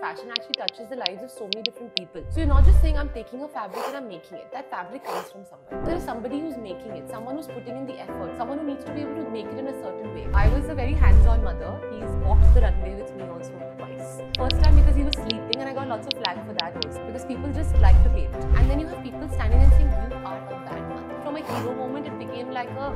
fashion actually touches the lives of so many different people. So you're not just saying I'm taking a fabric and I'm making it. That fabric comes from somewhere. There is somebody who's making it, someone who's putting in the effort, someone who needs to be able to make it in a certain way. I was a very hands-on mother. He's walked the runway with me also twice. First time because he was sleeping and I got lots of flack for that also. Because people just like to hate it. And then you have people standing and saying, you are a bad mother. From a hero moment, it became like a...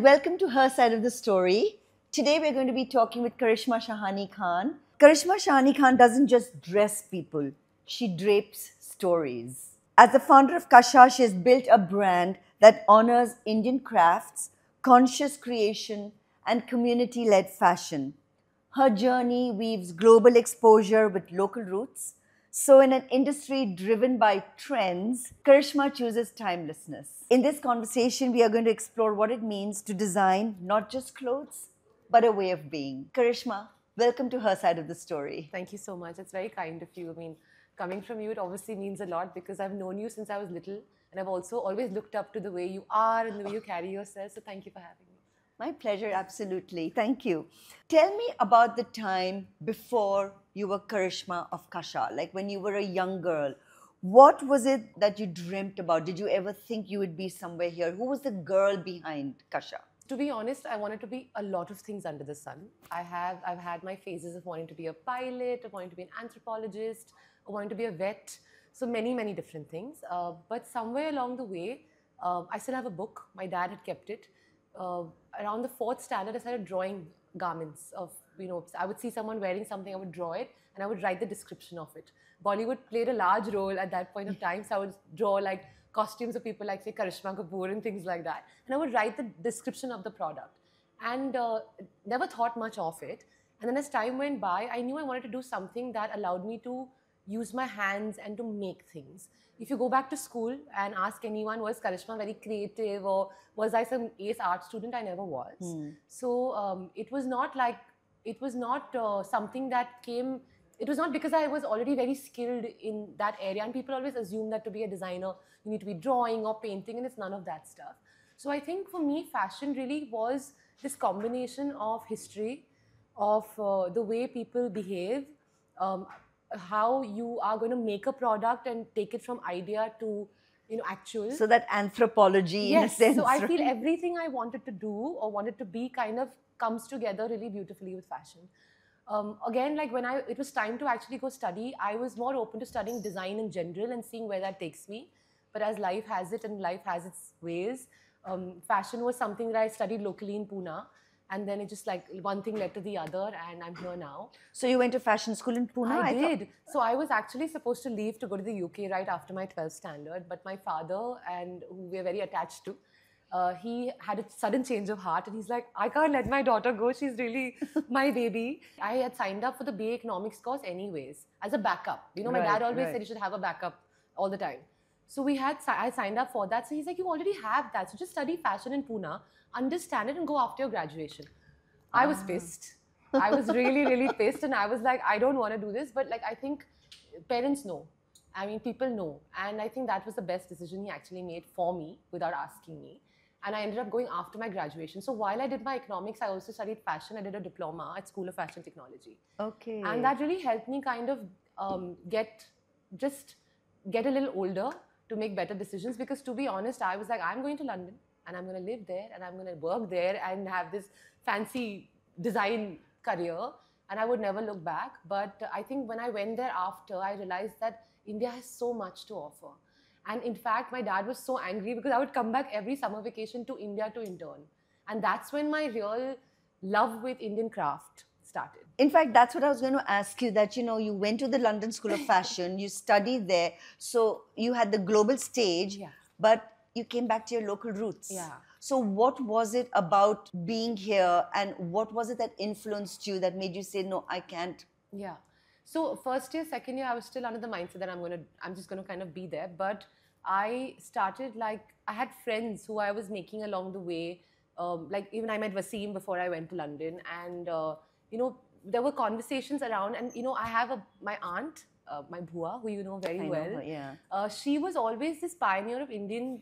Welcome to her side of the story. Today we're going to be talking with Karishma Shahani Khan. Karishma Shahani Khan doesn't just dress people, she drapes stories. As the founder of Ka-Sha, she has built a brand that honors Indian crafts, conscious creation, and community-led fashion. Her journey weaves global exposure with local roots. So in an industry driven by trends, Karishma chooses timelessness. In this conversation, we are going to explore what it means to design not just clothes, but a way of being. Karishma, welcome to her side of the story. Thank you so much. It's very kind of you. I mean, coming from you, it obviously means a lot because I've known you since I was little. And I've also always looked up to the way you are and the way you carry yourself. So thank you for having me. My pleasure, absolutely. Thank you. Tell me about the time before you were Karishma of Ka-Sha, like when you were a young girl. What was it that you dreamt about? Did you ever think you would be somewhere here? Who was the girl behind Ka-Sha? To be honest, I wanted to be a lot of things under the sun. I've had my phases of wanting to be a pilot, of wanting to be an anthropologist, of wanting to be a vet. So many, many different things. But somewhere along the way, I still have a book. My dad had kept it. Around the 4th standard, I started drawing garments of, I would see someone wearing something, I would draw it, and I would write the description of it. Bollywood played a large role at that point of time, so I would draw like costumes of people like, say, Karishma Kapoor and things like that. And I would write the description of the product. And never thought much of it. And then as time went by, I knew I wanted to do something that allowed me to use my hands and to make things. If you go back to school and ask anyone, was Karishma very creative or was I some ace art student? I never was. So it was not something that came, it was not because I was already very skilled in that area, and people always assume that to be a designer, you need to be drawing or painting, and it's none of that stuff. So I think for me, fashion really was this combination of history, of the way people behave, how you are going to make a product and take it from idea to actual. So that anthropology, in a sense. So I feel everything I wanted to do or wanted to be kind of comes together really beautifully with fashion. Again, like when it was time to actually go study, I was more open to studying design in general and seeing where that takes me. But as life has it and life has its ways, fashion was something that I studied locally in Pune. And then it just like one thing led to the other, and I'm here now. So you went to fashion school in Pune? I did. So I was actually supposed to leave to go to the UK right after my 12th standard. But my father, and who we're very attached to, he had a sudden change of heart. And he's like, I can't let my daughter go. She's really my baby. I had signed up for the BA Economics course anyways, as a backup. My dad always said you should have a backup all the time. So I signed up for that. So he's like, you already have that. So just study fashion in Pune, understand it and go after your graduation. I was pissed. I was really, really pissed. And I was like, I don't want to do this. But like, I think parents know. I mean, people know. And I think that was the best decision he actually made for me without asking me. And I ended up going after my graduation. So while I did my economics, I also studied fashion. I did a diploma at School of Fashion Technology. Okay. And that really helped me kind of get a little older to make better decisions, because to be honest, I was like, I'm going to London and I'm going to live there and I'm going to work there and have this fancy design career, and I would never look back. But I think when I went there after, I realized that India has so much to offer. And in fact, my dad was so angry because I would come back every summer vacation to India to intern. And that's when my real love with Indian craft started. In fact, that's what I was going to ask you, that, you went to the London School of Fashion, you studied there, so you had the global stage, but you came back to your local roots. Yeah. So what was it about being here, and what was it that influenced you, that made you say, no, I can't? Yeah. So first year, second year, I was still under the mindset that I'm just going to kind of be there. But I started I had friends who I was making along the way. Like even I met Wasim before I went to London, and there were conversations around, and I have my aunt my bhua, who you know very I know well. her, yeah. She was always this pioneer of Indian,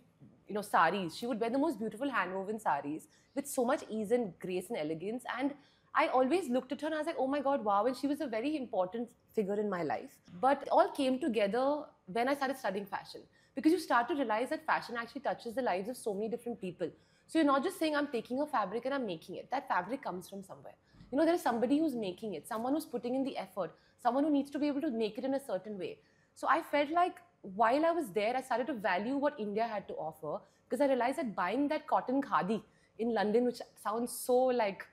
saris. She would wear the most beautiful hand-woven saris with so much ease and grace and elegance. And I always looked at her and I was like, oh my God, wow. And she was a very important figure in my life. But it all came together when I started studying fashion. Because you start to realize that fashion actually touches the lives of so many different people. So you're not just saying, I'm taking a fabric and I'm making it. That fabric comes from somewhere. There is somebody who's making it, someone who's putting in the effort, someone who needs to be able to make it in a certain way. So I felt like while I was there, I started to value what India had to offer, because I realized that buying that cotton khadi in London, which sounds so like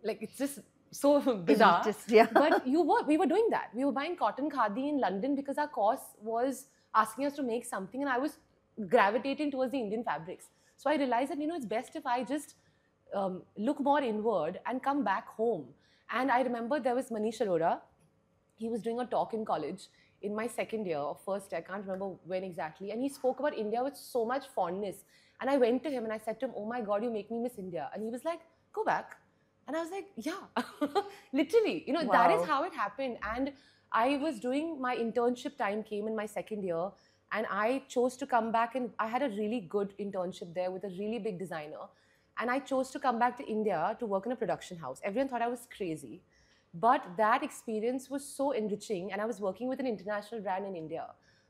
it's just so bizarre. Elitist, yeah. But we were doing that. We were buying cotton khadi in London because our course was asking us to make something, and I was gravitating towards the Indian fabrics. So I realized that, it's best if I just look more inward and come back home. And I remember there was Manish Arora. He was doing a talk in college in my second year or first year, I can't remember when exactly. And he spoke about India with so much fondness. And I went to him and I said to him, oh my God, you make me miss India. And he was like, go back. And I was like, yeah, literally, Wow. That is how it happened. And I was doing my internship time came in my second year. And I chose to come back, and I had a really good internship there with a really big designer. And I chose to come back to India to work in a production house. Everyone thought I was crazy. But that experience was so enriching. And I was working with an international brand in India,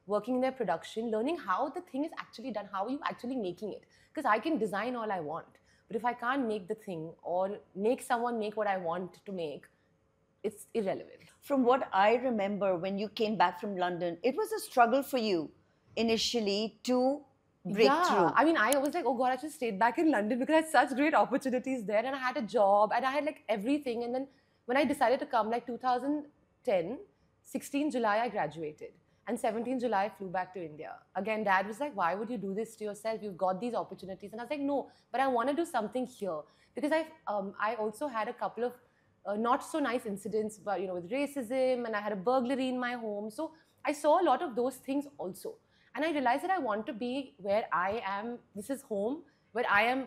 working in their production, learning how the thing is actually done, how are you actually making it. Because I can design all I want. But if I can't make the thing or make someone make what I want to make, it's irrelevant. From what I remember, when you came back from London, it was a struggle for you initially to break through. I mean, I was like, oh God, I just stayed back in London because I had such great opportunities there, and I had a job and I had like everything. And then when I decided to come, like 2010, 16 July, I graduated. And 17 July, I flew back to India. Again, Dad was like, why would you do this to yourself? You've got these opportunities. And I was like, no, but I want to do something here. Because I also had a couple of not so nice incidents, but with racism, and I had a burglary in my home. So I saw a lot of those things also. And I realized that I want to be where I am. This is home, where I am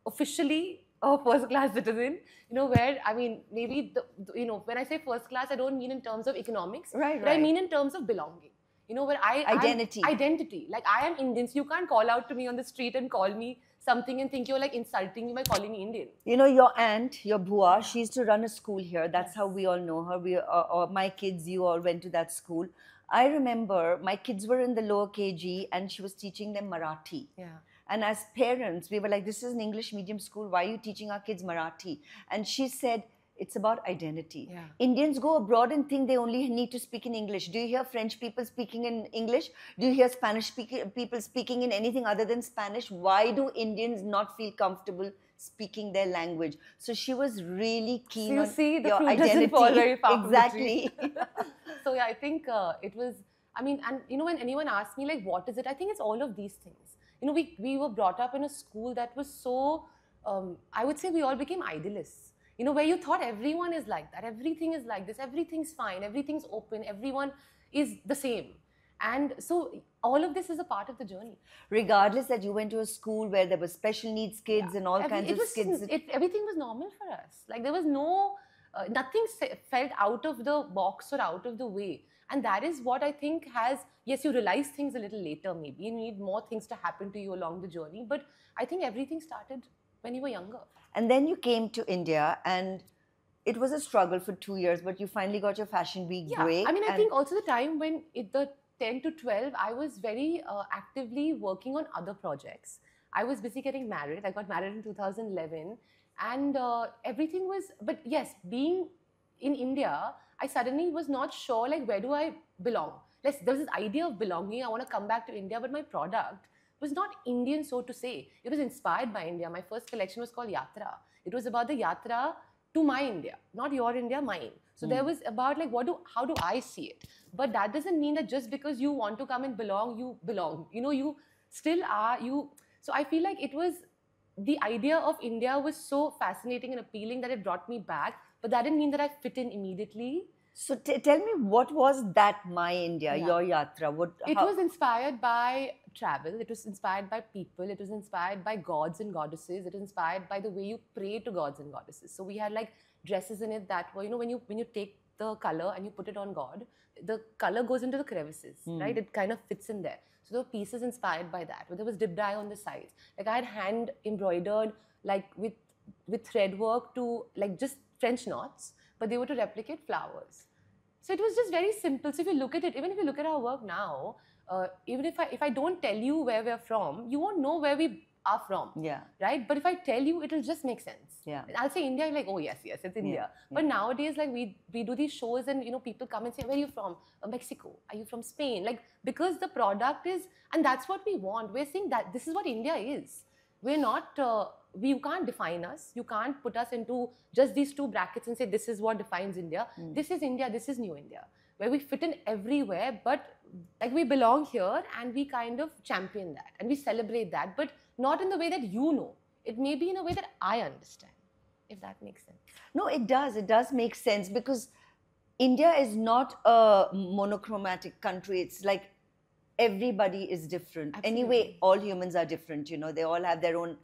officially a first-class citizen. Where, I mean, maybe, when I say first class, I don't mean in terms of economics. Right, but I mean in terms of belonging. Where Identity. Identity. Like, I am Indian, so you can't call out to me on the street and call me something and think you're like insulting me by calling me Indian. Your aunt, your bhua, she used to run a school here. That's how we all know her. My kids, you all went to that school. I remember my kids were in the lower KG and she was teaching them Marathi. Yeah. And as parents, we were like, this is an English medium school. Why are you teaching our kids Marathi? And she said, it's about identity. Yeah. Indians go abroad and think they only need to speak in English. Do you hear French people speaking in English? Do you hear Spanish people speaking in anything other than Spanish? Why do Indians not feel comfortable speaking their language? So she was really keen on your identity. Fall very far exactly. So yeah, I think it was, I mean, and when anyone asks me like, what is it? I think it's all of these things. We were brought up in a school that was so, I would say we all became idealists. Where you thought everyone is like that, everything is like this, everything's fine, everything's open, everyone is the same. And so all of this is a part of the journey. Regardless that you went to a school where there were special needs kids and all kinds of kids. Everything was normal for us. Like there was no, nothing felt out of the box or out of the way. And that is what I think has, yes, you realize things a little later maybe. You need more things to happen to you along the journey. But I think everything started when you were younger. And then you came to India and it was a struggle for 2 years, but you finally got your fashion week break. I mean, I think also the time when the 10 to 12, I was very actively working on other projects. I was busy getting married. I got married in 2011 and everything was, but yes, being in India, I suddenly was not sure like where do I belong. There was this idea of belonging. I want to come back to India, but my product was not Indian, so to say. It was inspired by India. My first collection was called Yatra. It was about the Yatra to my India, not your India, mine. So there was about like, how do I see it? But that doesn't mean that just because you want to come and belong, you belong. You still are, So I feel like it was, the idea of India was so fascinating and appealing that it brought me back. But that didn't mean that I fit in immediately. So tell me, what was that My India, your Yatra? It was inspired by travel. It was inspired by people. It was inspired by gods and goddesses. It was inspired by the way you pray to gods and goddesses. So we had like dresses in it that were, when you take the color and you put it on God, the color goes into the crevices, right? It kind of fits in there. So there were pieces inspired by that, where there was dip dye on the sides. Like I had hand embroidered, like with thread work to like just French knots, but they were to replicate flowers. So it was just very simple. So if you look at it, even if you look at our work now, even if I don't tell you where we're from, you won't know where we are from. Yeah. Right? But if I tell you, it'll just make sense. Yeah. I'll say India, you're like, oh yes, it's India. But nowadays, like we do these shows and people come and say, where are you from? Mexico. Are you from Spain? Like, because the product is, and that's what we want. We're saying that this is what India is. We're not, you can't define us. You can't put us into just these two brackets and say, this is what defines India. This is India, this is New India. Where we fit in everywhere, but like we belong here and we kind of champion that and we celebrate that, but not in the way that you know. It may be in a way that I understand, if that makes sense. No, it does. It does make sense because India is not a monochromatic country. It's like everybody is different. Absolutely. Anyway, all humans are different, they all have their own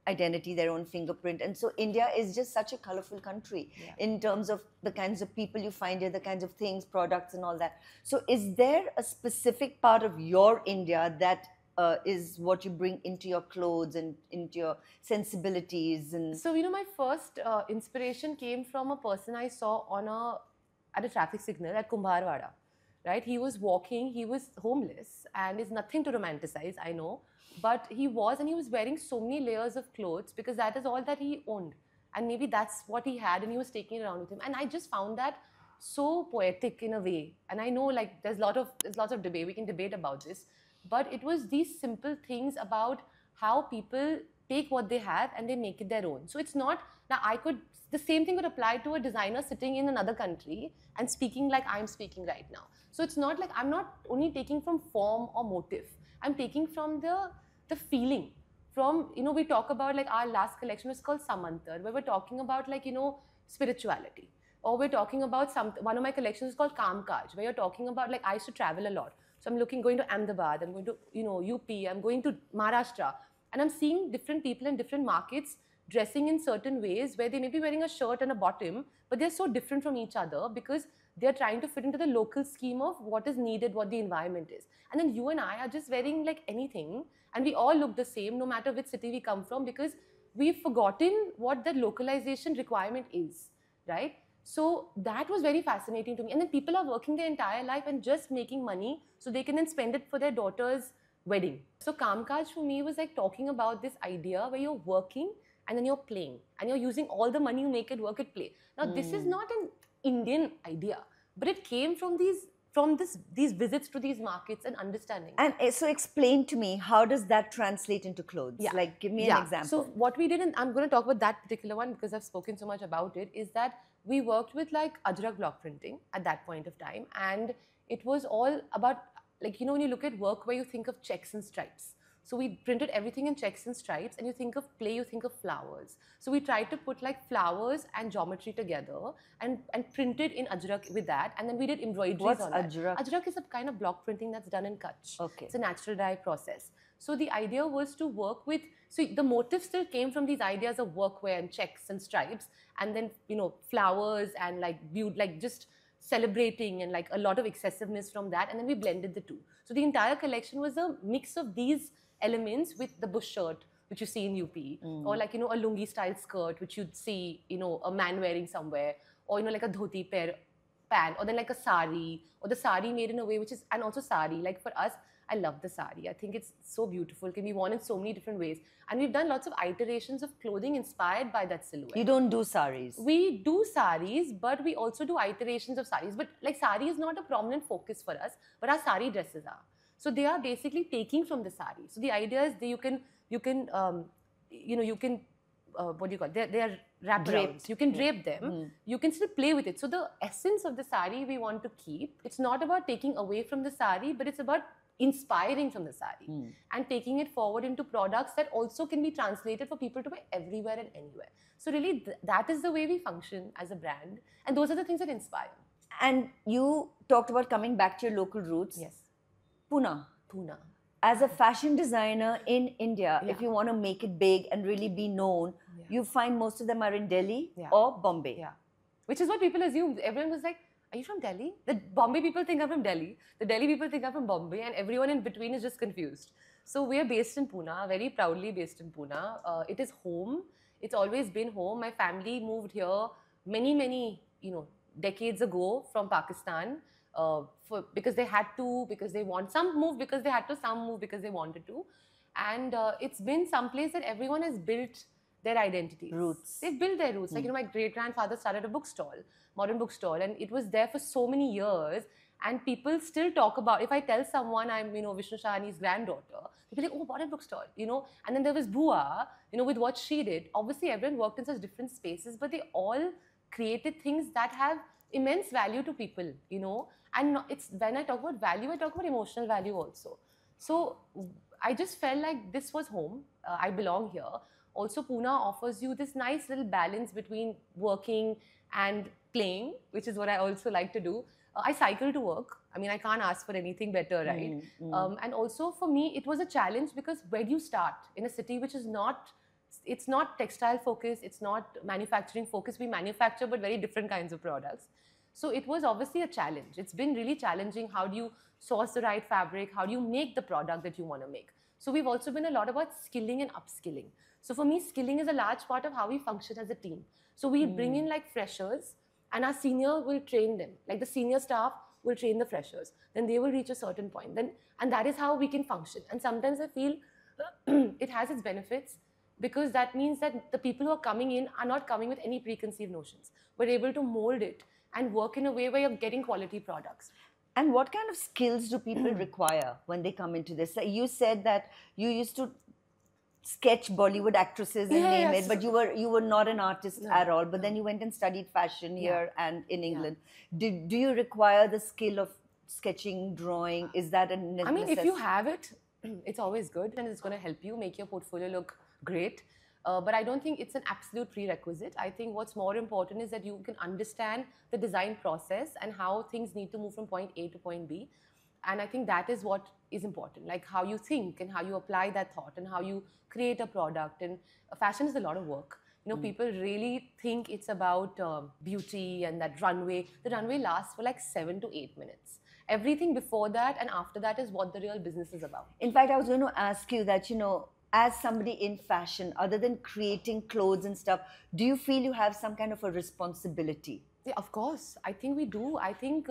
identity, their own fingerprint. And so India is just such a colorful country in terms of the kinds of people you find here, the kinds of things, products and all that. So is there a specific part of your India that is what you bring into your clothes and into your sensibilities? And so, my first inspiration came from a person I saw at a traffic signal at Kumbharwada. Right? He was walking, he was homeless, and it's nothing to romanticize, I know. But he was wearing so many layers of clothes because that is all that he owned. And maybe that's what he had and he was taking it around with him. And I just found that so poetic in a way. And I know like there's lots of debate, we can debate about this. But it was these simple things about how people take what they have and they make it their own. So it's not, now the same thing would apply to a designer sitting in another country and speaking like I'm speaking right now. So it's not like I'm not only taking from form or motive. I'm taking from the feeling. From, we talk about like our last collection was called Samantar, where we're talking about like, spirituality. Or we're talking about one of my collections is called Kamkaj, where you're talking about like I used to travel a lot. So I'm going to Ahmedabad, I'm going to, UP, I'm going to Maharashtra. And I'm seeing different people in different markets dressing in certain ways where they may be wearing a shirt and a bottom, but they're so different from each other because they're trying to fit into the local scheme of what is needed, what the environment is. And then you and I are just wearing like anything and we all look the same no matter which city we come from because we've forgotten what the localization requirement is, right? So that was very fascinating to me. And then people are working their entire life and just making money so they can then spend it for their daughter's wedding. So Kamkaj for me was like talking about this idea where you're working and then you're playing and you're using all the money you make it work at play. Now this is not an Indian idea, but it came from these visits to these markets and understanding. And so explain to me, how does that translate into clothes? Yeah. Like give me an example. So what we did, and I'm going to talk about that particular one because I've spoken so much about it, is that we worked with like Ajrak block printing at that point of time. And it was all about, like, when you look at work where you think of checks and stripes. So we printed everything in checks and stripes, and you think of play, you think of flowers. So we tried to put like flowers and geometry together and printed in Ajrak with that. And then we did embroideries on Ajrak? that. Ajrak is a kind of block printing that's done in Kutch. Okay. It's a natural dye process. So the idea was to work with, so the motive still came from these ideas of workwear and checks and stripes, and then, flowers and like just celebrating and like a lot of excessiveness from that. And then we blended the two. So the entire collection was a mix of these elements with the bush shirt, which you see in UP, or like, a lungi style skirt, which you'd see, a man wearing somewhere, or, like a dhoti pan, or then like a sari, or the sari made in a way which is, and also sari, like for us, I love the sari. I think it's so beautiful, can be worn in so many different ways. And we've done lots of iterations of clothing inspired by that silhouette. You don't do saris? We do saris, but we also do iterations of saris. But like sari is not a prominent focus for us, but our sari dresses are. So they are basically taking from the sari. So the idea is that you can what do you call it? They are wraparounds. You can drape them. You can still play with it. So the essence of the sari we want to keep. It's not about taking away from the sari, but it's about inspiring from the sari and taking it forward into products that also can be translated for people to wear everywhere and anywhere. So really, that is the way we function as a brand. And those are the things that inspire. And you talked about coming back to your local roots. Yes. Pune. As a fashion designer in India, if you want to make it big and really be known, you find most of them are in Delhi or Bombay. Yeah. Which is what people assumed. Everyone was like, are you from Delhi? The Bombay people think I'm from Delhi. The Delhi people think I'm from Bombay, and everyone in between is just confused. So we are based in Pune, very proudly based in Pune. It is home. It's always been home. My family moved here many, decades ago from Pakistan because they had to, because they want. Some moved because they had to, some moved because they wanted to. And it's been someplace that everyone has built their identities. Roots. They've built their roots. Like, my great-grandfather started a bookstall, modern bookstall, and it was there for so many years. And people still talk about, if I tell someone I'm, Vishnu Shahani's granddaughter, they'll be like, oh, modern bookstall, And then there was Bua, with what she did. Obviously, everyone worked in such different spaces, but they all created things that have immense value to people, And it's, when I talk about value, I talk about emotional value also. So I just felt like this was home. I belong here. Also, Pune offers you this nice little balance between working and playing, which is what I also like to do. I cycle to work. I mean, I can't ask for anything better, right? And also for me, it was a challenge because where do you start in a city which is not, it's not textile focused, it's not manufacturing focused. We manufacture, but very different kinds of products. So it was obviously a challenge. It's been really challenging. How do you source the right fabric? How do you make the product that you want to make? So we've also been a lot about skilling and upskilling. So for me, skilling is a large part of how we function as a team. So we bring in like freshers, and our senior will train them. Like the senior staff will train the freshers. Then they will reach a certain point. And that is how we can function. And sometimes I feel it has its benefits because that means that the people who are coming in are not coming with any preconceived notions. We're able to mold it and work in a way where you're getting quality products. And what kind of skills do people require when they come into this? You said that you used to sketch Bollywood actresses and name it, but you were not an artist at all. But then you went and studied fashion here and in England. Do you require the skill of sketching, drawing? Is that a necessity? I mean, if you have it, it's always good and it's going to help you make your portfolio look great. But I don't think it's an absolute prerequisite. I think what's more important is that you can understand the design process and how things need to move from point A to point B. And I think that is what is important, like how you think and how you apply that thought and how you create a product. And fashion is a lot of work. People really think it's about beauty and that runway. The runway lasts for like 7 to 8 minutes. Everything before that and after that is what the real business is about. In fact, I was going to ask you that, as somebody in fashion, other than creating clothes and stuff, do you feel you have some kind of a responsibility? Yeah, of course. I think we do. I think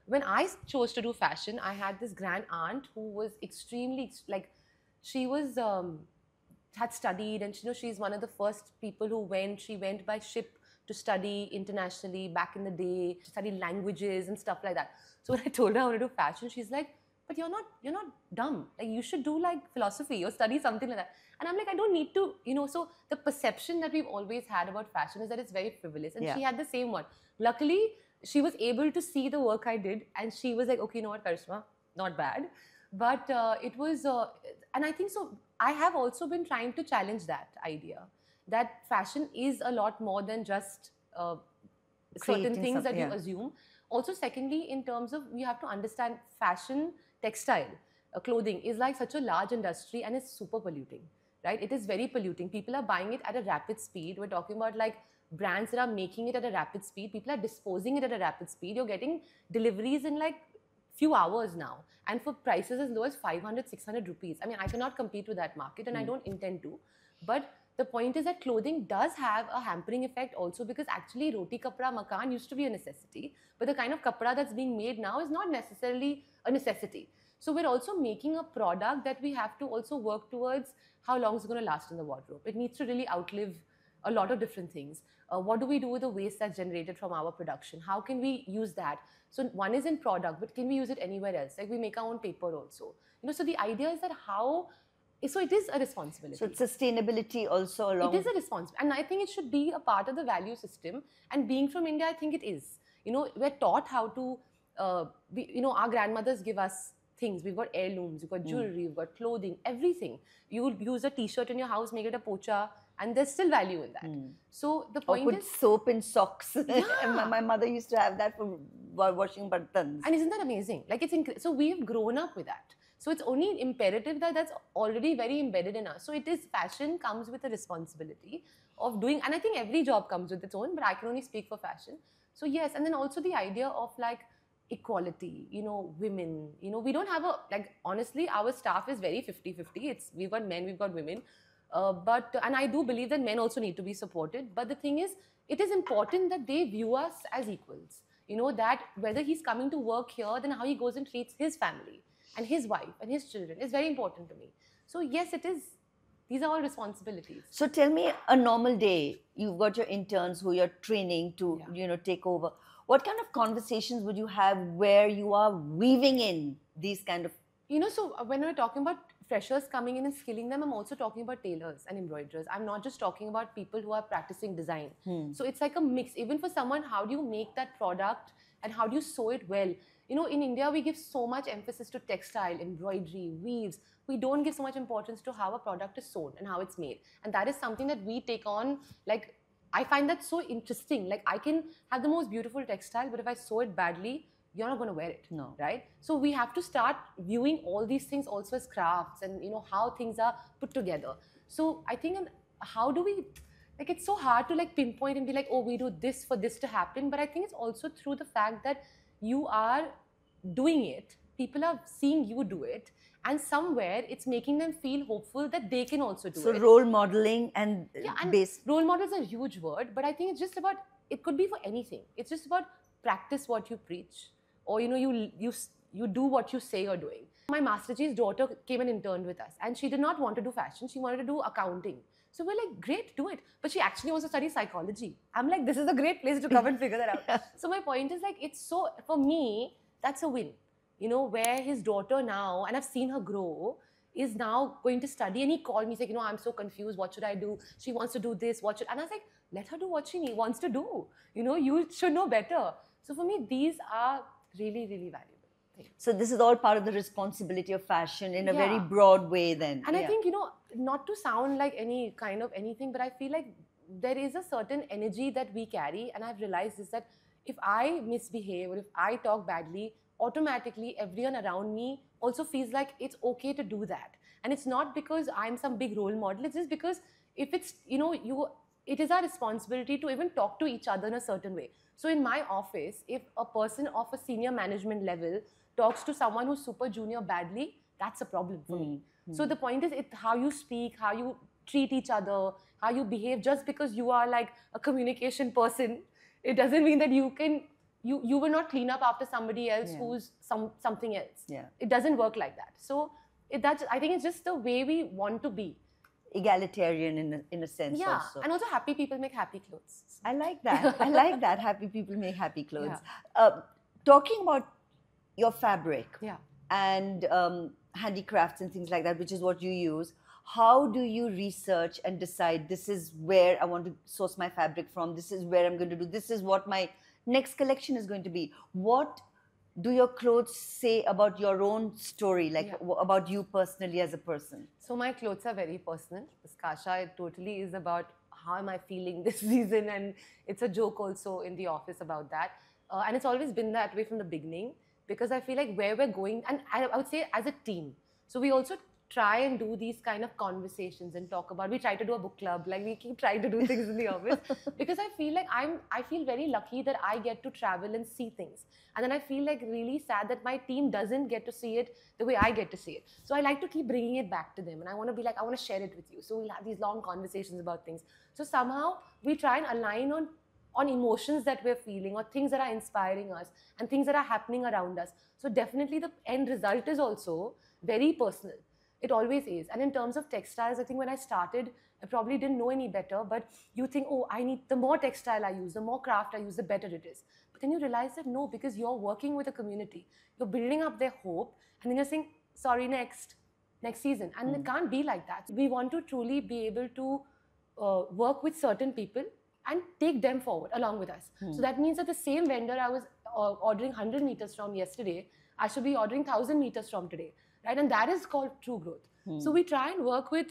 when I chose to do fashion, I had this grand aunt who was extremely, like, she was, had studied, and she's one of the first people who she went by ship to study internationally back in the day, to study languages and stuff like that. So when I told her I want to do fashion, she's like, but you're not dumb. Like, you should do like philosophy or study something like that. And I'm like, I don't need to, so the perception that we've always had about fashion is that it's very frivolous. And she had the same one. Luckily, she was able to see the work I did and she was like, okay, you know what, Karishma, not bad. But it was, and I think so, I have also been trying to challenge that idea that fashion is a lot more than just certain things that you assume. Also, secondly, in terms of, you have to understand fashion, textile, clothing is like such a large industry and it's super polluting, right? It is very polluting. People are buying it at a rapid speed. We're talking about like brands that are making it at a rapid speed. People are disposing it at a rapid speed. You're getting deliveries in like few hours now. And for prices as low as 500, 600 rupees. I mean, I cannot compete with that market and I don't intend to. But the point is that clothing does have a hampering effect also because actually roti kapra makan used to be a necessity. But the kind of kapra that's being made now is not necessarily a necessity. So we're also making a product that we have to also work towards how long it's going to last in the wardrobe. It needs to really outlive a lot of different things. What do we do with the waste that's generated from our production? How can we use that? So one is in product, but can we use it anywhere else? Like we make our own paper also. So the idea is that so it is a responsibility. So sustainability also along. It is a responsibility. And I think it should be a part of the value system. And being from India, I think it is. We're taught how to, our grandmothers give us things. We've got heirlooms, we've got jewelry, we've got clothing, everything. You will use a t-shirt in your house, make it a pocha, and there's still value in that. So the point is... put soap in socks. Yeah. My mother used to have that for washing bartans. And isn't that amazing? Like so we've grown up with that. So it's only imperative that that's already very embedded in us. So it is, fashion comes with a responsibility of doing, and I think every job comes with its own, but I can only speak for fashion. So yes, and then also the idea of like equality, you know, women, you know, we don't have a, like, honestly, our staff is very 50-50. It's, we've got men, we've got women. And I do believe that men also need to be supported. But the thing is, it is important that they view us as equals. You know, that whether he's coming to work here, then how he goes and treats his family and his wife and his children is very important to me. So yes, it is. These are all responsibilities. So tell me, a normal day, you've got your interns who you're training to, take over. What kind of conversations would you have where you are weaving in these kind of... You know, so when we're talking about freshers coming in and skilling them, I'm also talking about tailors and embroiderers. I'm not just talking about people who are practicing design. So it's like a mix. Even for someone, how do you make that product and how do you sew it well? You know, in India, we give so much emphasis to textile, embroidery, weaves. We don't give so much importance to how a product is sewn and how it's made. And that is something that we take on, like, I find that so interesting. Like, I can have the most beautiful textile, but if I sew it badly, you're not going to wear it. No. Right? So we have to start viewing all these things also as crafts and, you know, how things are put together. So I think, how do we, like, it's so hard to like pinpoint and be like, oh, we do this for this to happen. But I think it's also through the fact that you are doing it, people are seeing you do it, and somewhere it's making them feel hopeful that they can also do it. So role modeling and, role models are a huge word, but I think it's just about, it could be for anything. It's just about practice what you preach, or you know, you do what you say you're doing. My Master G's daughter came and interned with us, and she did not want to do fashion, she wanted to do accounting. So we're like, great, do it. But she actually wants to study psychology. I'm like, this is a great place to come and figure that out. So my point is like, it's so, for me, that's a win. You know, where his daughter now, and I've seen her grow, is now going to study, and he called me, he's like, you know, I'm so confused, what should I do? She wants to do this, what should, and I was like, let her do what she wants to do. You know, you should know better. So for me, these are really, really valuable things. So this is all part of the responsibility of fashion in a very broad way then. And I think, you know, not to sound like any kind of anything, but I feel like there is a certain energy that we carry, and I've realized is that if I misbehave or if I talk badly, automatically everyone around me also feels like it's okay to do that. And it's not because I'm some big role model, it's just because if it's, you know, it is our responsibility to even talk to each other in a certain way. So in my office, if a person of a senior management level talks to someone who's super junior badly, that's a problem for me. So the point is how you speak, how you treat each other, how you behave. Just because you are like a communication person, it doesn't mean that you can, you will not clean up after somebody else who's something else. It doesn't work like that. So I think it's just the way we want to be. Egalitarian in a sense also. And also happy people make happy clothes. I like that. I like that. Happy people make happy clothes. Talking about your fabric and handicrafts and things like that, which is what you use, how do you research and decide this is where I want to source my fabric from, this is where I'm going to do, this is what my next collection is going to be? What do your clothes say about your own story, like about you personally as a person? So my clothes are very personal. This Ka-Sha, it totally is about how am I feeling this season, and it's a joke also in the office about that. And it's always been that way from the beginning, because I feel like where we're going, and I would say as a team. So we also try and do these kind of conversations and talk about, we try to do a book club, like we keep trying to do things in the office, because I feel like I feel very lucky that I get to travel and see things. And then I feel like really sad that my team doesn't get to see it the way I get to see it. So I like to keep bringing it back to them, and I want to be like, I want to share it with you. So we'll have these long conversations about things. So somehow we try and align on emotions that we're feeling, or things that are inspiring us and things that are happening around us. So definitely the end result is also very personal. It always is. And in terms of textiles, I think when I started, I probably didn't know any better, but you think, oh, I need, the more textile I use, the more craft I use, the better it is. But then you realize that no, because you're working with a community, you're building up their hope, and then you're saying, sorry, next season. And it can't be like that. We want to truly be able to work with certain people and take them forward along with us. So that means that the same vendor I was ordering 100 meters from yesterday, I should be ordering 1,000 meters from today, right? And that is called true growth. So we try and work with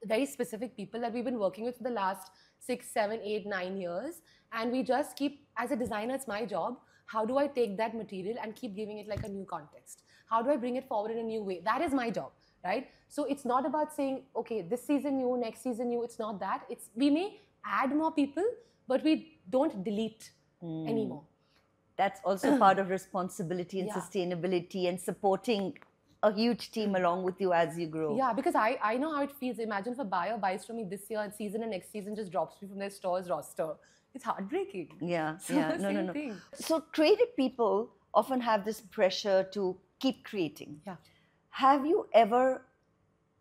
very specific people that we've been working with for the last 6, 7, 8, 9 years. And we just keep, as a designer, it's my job. How do I take that material and keep giving it like a new context? How do I bring it forward in a new way? That is my job, right? So it's not about saying, okay, this season new, next season new. It's not that. It's, we may add more people, but we don't delete anymore. That's also part of responsibility and Yeah. sustainability and supporting a huge team along with you as you grow. Yeah, because I know how it feels. Imagine if a buyer buys from me this year and season and next season just drops me from their store's roster. It's heartbreaking. Yeah, So, yeah. No, no, same no. thing. So creative people often have this pressure to keep creating. Yeah. Have you ever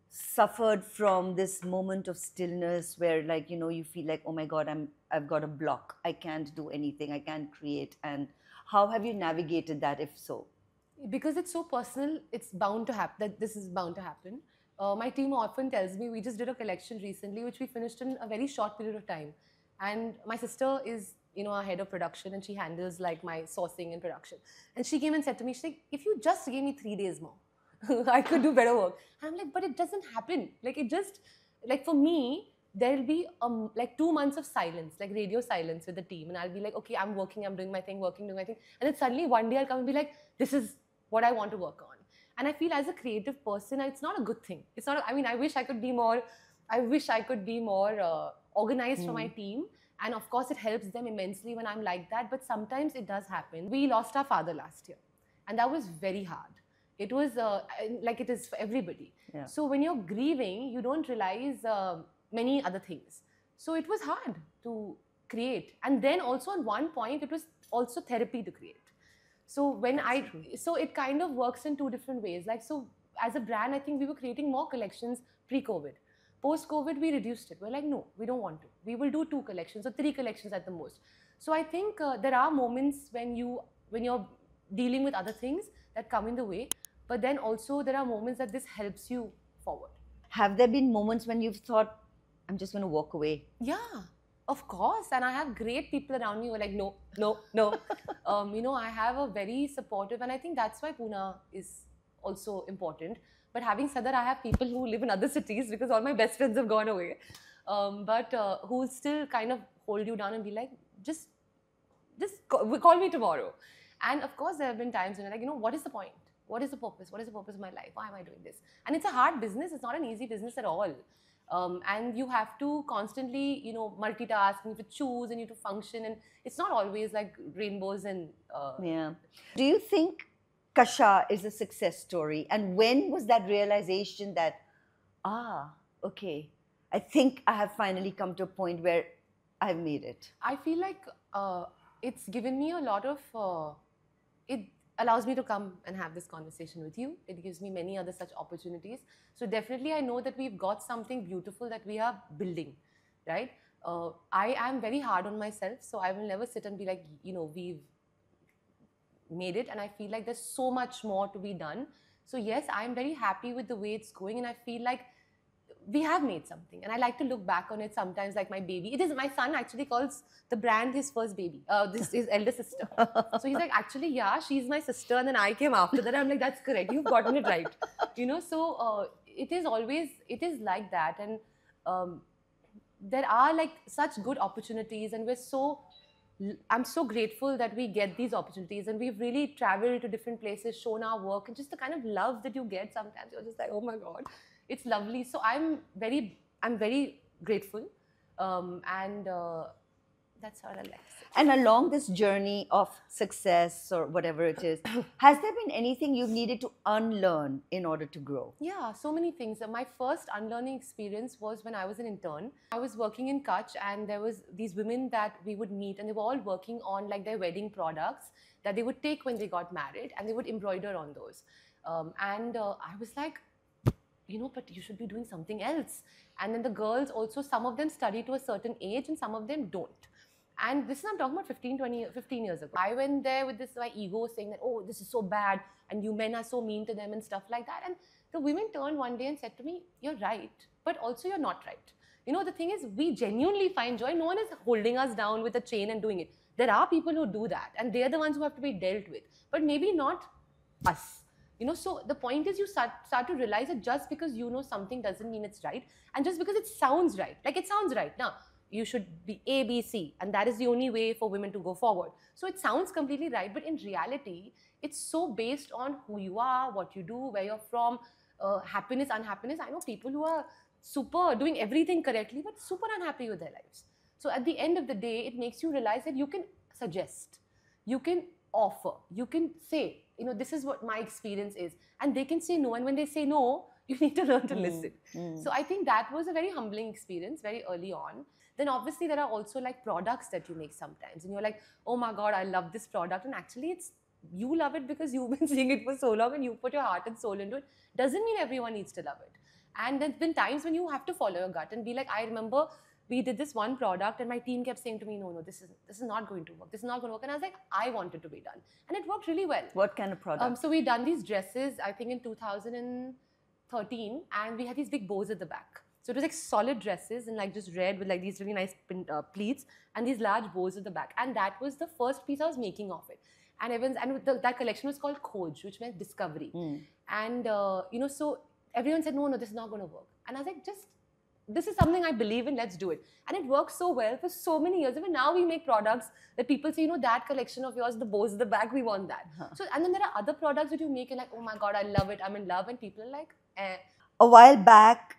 suffered from this moment of stillness where, like, you know, you feel like, oh my God, I've got a block. I can't do anything. I can't create. And how have you navigated that, if so? Because it's so personal, it's bound to happen. That this is bound to happen. My team often tells me, we just did a collection recently, which we finished in a very short period of time. And my sister is, our head of production, and she handles like my sourcing and production. And she came and said to me, she's like, if you just gave me 3 days more, I could do better work. And I'm like, but it doesn't happen. Like it just, like for me, there'll be like 2 months of silence, like radio silence with the team. And I'll be like, okay, I'm working, I'm doing my thing, doing my thing. And then suddenly one day I'll come and be like, this is what I want to work on. And I feel as a creative person, it's not a good thing. It's not, I wish I could be more organized for my team. And of course, it helps them immensely when I'm like that. But sometimes it does happen. We lost our father last year. And that was very hard. It was like it is for everybody. Yeah. So when you're grieving, you don't realize many other things. So it was hard to create. And then also at one point, it was also therapy to create. So so it kind of works in 2 different ways. Like, so as a brand, I think we were creating more collections pre-COVID. Post-COVID, we reduced it. We're like, no, we don't want to. We will do 2 collections or 3 collections at the most. So I think there are moments when you're dealing with other things that come in the way, but then also there are moments that this helps you forward. Have there been moments when you've thought, I'm just going to walk away? Yeah, of course. And I have great people around me who are like, no. I have a very supportive, and I think that's why Pune is also important. But having said that, I have people who live in other cities because all my best friends have gone away, but who still kind of hold you down and be like, just call me tomorrow. And of course, there have been times when you're like, what is the point? What is the purpose? What is the purpose of my life? Why am I doing this? And it's a hard business. It's not an easy business at all. And you have to constantly, multitask, and you have to choose, and you have to function. And it's not always like rainbows and... Yeah. Do you think Ka-Sha is a success story? And when was that realization that, okay, I think I have finally come to a point where I've made it? I feel like it's given me a lot of... it allows me to come and have this conversation with you. It gives me many other such opportunities. So definitely I know that we've got something beautiful that we are building, right? I am very hard on myself, so I will never sit and be like, we've made it, and I feel like there's so much more to be done. So yes, I'm very happy with the way it's going, and I feel like we have made something, and I like to look back on it sometimes like my baby. It is, my son actually calls the brand his first baby, this is his elder sister. So he's like, actually, yeah, she's my sister, and then I came after that. I'm like, that's correct, you've gotten it right. So it is like that, and there are like such good opportunities, and I'm so grateful that we get these opportunities, and we've really traveled to different places, shown our work, and just the kind of love that you get sometimes, you're just like, oh my God, it's lovely. So I'm very grateful, and that's how I like to say. And along this journey of success or whatever it is, has there been anything you've needed to unlearn in order to grow? Yeah, so many things. My first unlearning experience was when I was an intern. I was working in Kutch, and there was these women that we would meet, and they were all working on like their wedding products that they would take when they got married, and they would embroider on those. And I was like, but you should be doing something else. And then the girls also, some of them study to a certain age and some of them don't. And this is, I'm talking about 15 years ago. I went there with my ego saying that, oh, this is so bad, and you men are so mean to them and stuff like that. And the women turned one day and said to me, you're right, but also you're not right. The thing is, we genuinely find joy. No one is holding us down with a chain and doing it. There are people who do that, and they're the ones who have to be dealt with, but maybe not us. So the point is, you start to realize that just because something doesn't mean it's right, and just because it sounds right, like it sounds right now, you should be A, B, C, and that is the only way for women to go forward. So it sounds completely right, but in reality, it's so based on who you are, what you do, where you're from, happiness, unhappiness. I know people who are super doing everything correctly, but super unhappy with their lives. So at the end of the day, it makes you realize that you can suggest, you can offer, you can say, this is what my experience is. And they can say no. And when they say no, you need to learn to listen. So I think that was a very humbling experience very early on. Then obviously there are also like products that you make sometimes. And you're like, oh my God, I love this product. And actually you love it because you've been seeing it for so long and you put your heart and soul into it. Doesn't mean everyone needs to love it. And there's been times when you have to follow your gut and be like, I remember we did this one product and my team kept saying to me, no, this is not going to work. This is not going to work. And I was like, I want it to be done. And it worked really well. What kind of product? So we done these dresses, I think in 2013, and we had these big bows at the back. So it was like solid dresses and like just red with like these really nice pleats and these large bows at the back. And that was the first piece I was making of it. And that collection was called Khoj, which meant discovery. And, so everyone said, no, this is not going to work. And I was like, this is something I believe in, let's do it. And it worked so well for so many years. Even now we make products that people say, that collection of yours, the bows at the back, we want that. So, and then there are other products that you make and like, oh my God, I love it, I'm in love. And people are like, eh. A while back,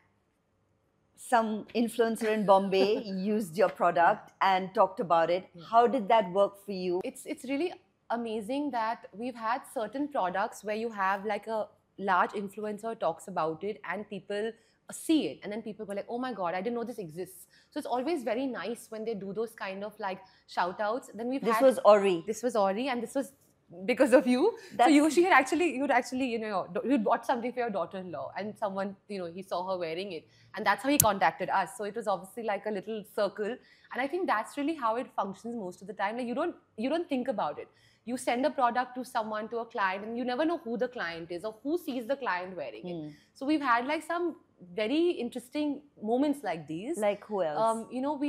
some influencer in Bombay used your product and talked about it. How did that work for you? It's really amazing that we've had certain products where you have like a large influencer talks about it and people see it, and then people were like, oh my God, I didn't know this exists. So it's always very nice when they do those kind of like shout outs. Then This was Ori, and this was because of you. So you'd actually, you'd bought something for your daughter-in-law and someone, he saw her wearing it, and that's how he contacted us. So it was obviously like a little circle, and I think that's really how it functions most of the time. Like you don't think about it. You send a product to someone, to a client, and you never know who the client is or who sees the client wearing it. So we've had like some very interesting moments like these. Like who else?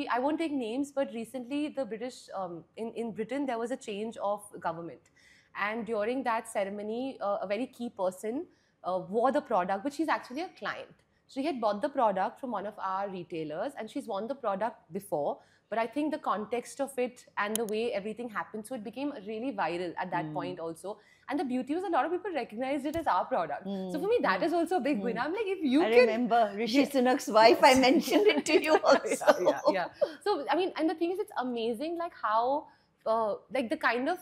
I won't take names, but recently the British, in Britain, there was a change of government. And during that ceremony, a very key person wore the product, but she's actually a client. She had bought the product from one of our retailers and she's worn the product before. But I think the context of it and the way everything happened, so it became really viral at that point also. And the beauty was a lot of people recognized it as our product. So for me, that is also a big win. I'm like, if you I remember Rishi Sunak's wife, I mentioned it to you also. Yeah. So, I mean, and the thing is, it's amazing like how, like the kind of,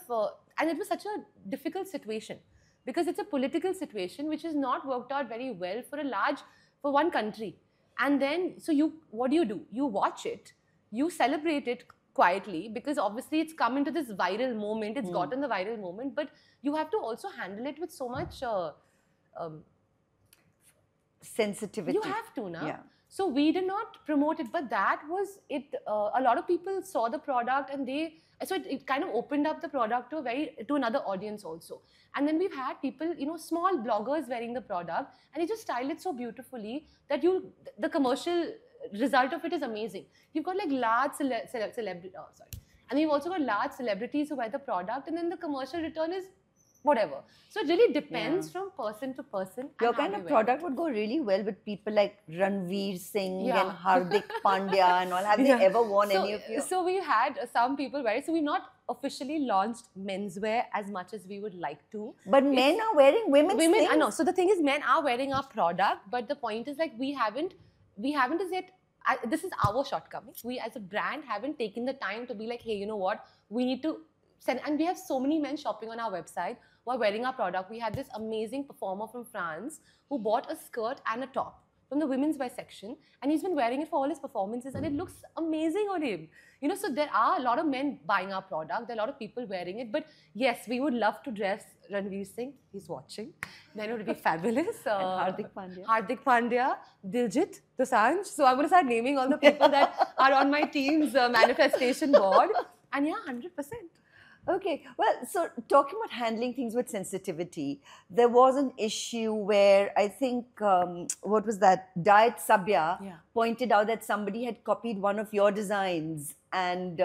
and it was such a difficult situation because it's a political situation which has not worked out very well for one country. And then, so what do? You watch it. You celebrate it quietly because obviously it's come into this viral moment, it's gotten the viral moment, but you have to also handle it with so much sensitivity. You have to now. Yeah. So we did not promote it, but that was it. A lot of people saw the product and so it kind of opened up the product to another audience also. And then we've had people, small bloggers wearing the product and they just styled it so beautifully that the commercial result of it is amazing. You've got like large celebrities, and you've also got large celebrities who wear the product, and then the commercial return is whatever. So it really depends from person to person. Your kind of product would go really well with people like Ranveer Singh and Hardik Pandya and all. Have they ever worn any of you? So we had some people wear it. So we've not officially launched menswear as much as we would like to. But men are wearing women's things. I know. So the thing is, men are wearing our product, but the point is like we haven't as yet, this is our shortcoming. We as a brand haven't taken the time to be like, hey, you know what? We need to send, and we have so many men shopping on our website who are wearing our product. We had this amazing performer from France who bought a skirt and a top from the women's wear section, and he's been wearing it for all his performances and it looks amazing on him. So there are a lot of men buying our product, there are a lot of people wearing it, but yes, we would love to dress Ranveer Singh, he's watching, then it would be fabulous. And Hardik Pandya, Diljit Dosanjh. So I'm going to start naming all the people that are on my team's manifestation board, and yeah, 100%. Okay, well, so talking about handling things with sensitivity, there was an issue where I think, what was that? Diet Sabya pointed out that somebody had copied one of your designs and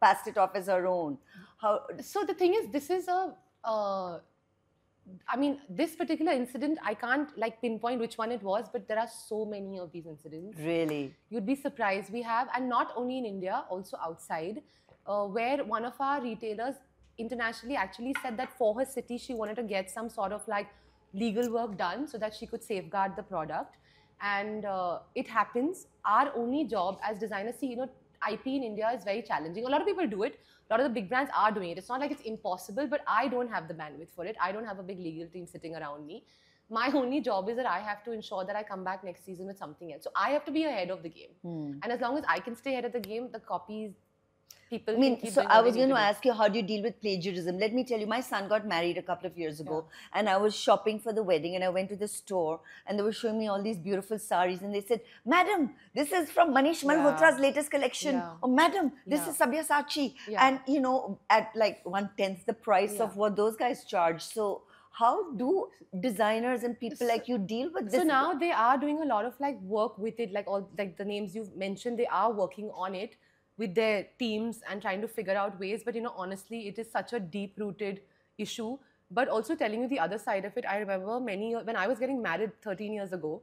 passed it off as her own. So the thing is, this is this particular incident, I can't like pinpoint which one it was, but there are so many of these incidents. Really? You'd be surprised. We have, and not only in India, also outside. Where one of our retailers internationally actually said that for her city, she wanted to get some sort of like legal work done so that she could safeguard the product. And it happens. Our only job as designers, IP in India is very challenging. A lot of people do it. A lot of the big brands are doing it. It's not like it's impossible, but I don't have the bandwidth for it. I don't have a big legal team sitting around me. My only job is that I have to ensure that I come back next season with something else. So I have to be ahead of the game. And as long as I can stay ahead of the game, the copies, people I mean, can keep so doing I what was they going need to do. ask you, how do you deal with plagiarism? Let me tell you, my son got married a couple of years ago, and I was shopping for the wedding, and I went to the store, and they were showing me all these beautiful saris, and they said, "Madam, this is from Manish Malhotra's latest collection," or "Madam, this is Sabyasachi," and you know, at like 1/10 the price of what those guys charge. So how do designers and people like you deal with this? So now they are doing a lot of like work with it, like all like the names you've mentioned, they are working on it with their teams and trying to figure out ways. But you know, honestly, it is such a deep-rooted issue. But also telling you the other side of it, I remember when I was getting married 13 years ago,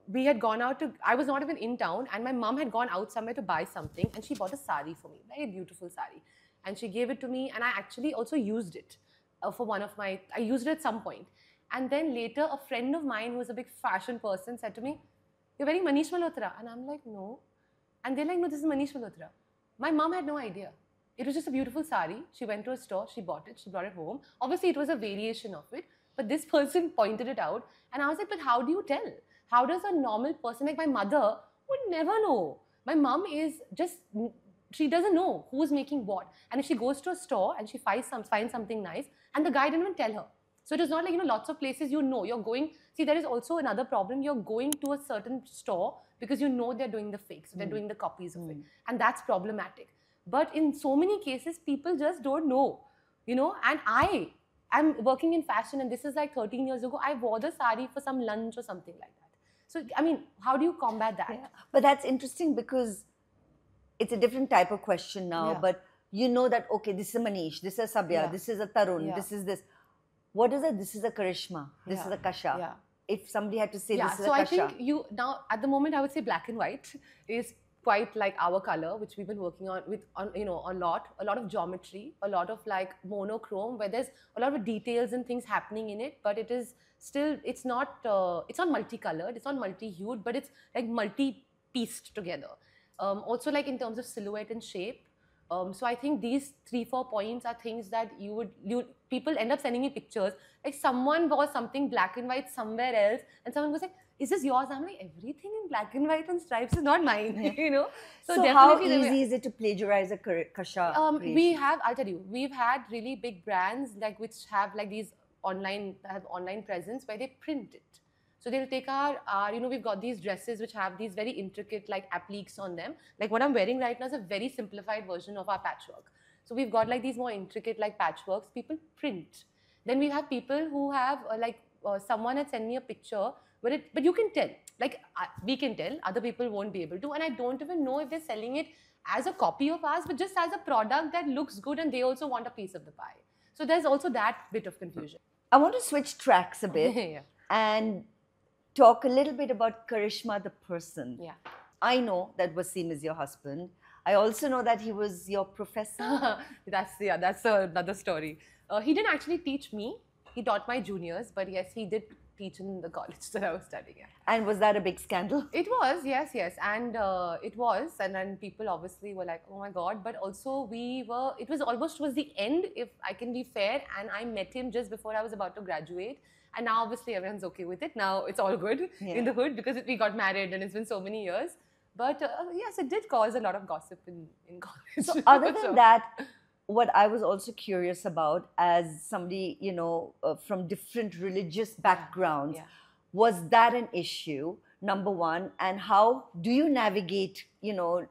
we had gone out to, I was not even in town, and my mom had gone out somewhere to buy something, and she bought a sari for me, very beautiful sari. And she gave it to me, and I actually also used it for one of my, I used it at some point. And then later, a friend of mine who was a big fashion person said to me, "You're wearing Manish Malhotra." And I'm like, "No." And they're like, "No, this is Manish Malhotra." My mom had no idea. It was just a beautiful sari. She went to a store, she bought it, she brought it home. Obviously, it was a variation of it, but this person pointed it out. And I was like, "But how do you tell? How does a normal person like my mother would never know?" My mom is just, she doesn't know who's making what. And if she goes to a store and she finds something nice, and the guy didn't even tell her. So it is not like, you know, lots of places you know, you're going, see, there is also another problem. You're going to a certain store because you know they're doing the fakes, they're doing the copies of it. And that's problematic. But in so many cases, people just don't know, you know, and I'm working in fashion, and this is like 13 years ago. I wore the sari for some lunch or something like that. So, I mean, how do you combat that? Yeah. But that's interesting because it's a different type of question now, but you know that, okay, this is a Manish, this is a Sabya, this is a Tarun, this is this. What is it? This is a Karishma, this is a Ka-Sha. If somebody had to say this is a Ka-Sha. So I think you, now at the moment I would say black and white is quite like our color, which we've been working on with, you know, a lot of geometry, a lot of like monochrome, where there's a lot of details and things happening in it, but it is still, it's not multicolored, it's not multi-hued, but it's like multi-pieced together. Also like in terms of silhouette and shape. So I think these 3-4 points are things that people end up sending me pictures. Like someone wore something black and white somewhere else, and someone was like, "Is this yours?" I'm like, "Everything in black and white and stripes is not mine," you know. So how easy is it to plagiarize a Ka-Sha creation? I'll tell you, we've had really big brands like which have like these online presence where they print it. So they'll take our, you know, we've got these dresses which have these very intricate like appliques on them. Like what I'm wearing right now is a very simplified version of our patchwork. So we've got like these more intricate like patchworks, people print. Then we have people who have someone had sent me a picture, but you can tell, like we can tell, other people won't be able to. And I don't even know if they're selling it as a copy of ours, but just as a product that looks good and they also want a piece of the pie. So there's also that bit of confusion. I want to switch tracks a bit and talk a little bit about Karishma the person. I know that Wasim is your husband. I also know that he was your professor. That's another story. He didn't actually teach me. He taught my juniors, but yes, he did teach in the college that I was studying at. And was that a big scandal? It was, yes. And it was. And then people obviously were like, "Oh my God." But also it was almost towards the end, if I can be fair. And I met him just before I was about to graduate. And now obviously everyone's okay with it. Now it's all good in the hood because we got married and it's been so many years. But yes, it did cause a lot of gossip in college. So other than that, what I was also curious about as somebody, you know, from different religious backgrounds, was that an issue, number one? And how do you navigate, you know,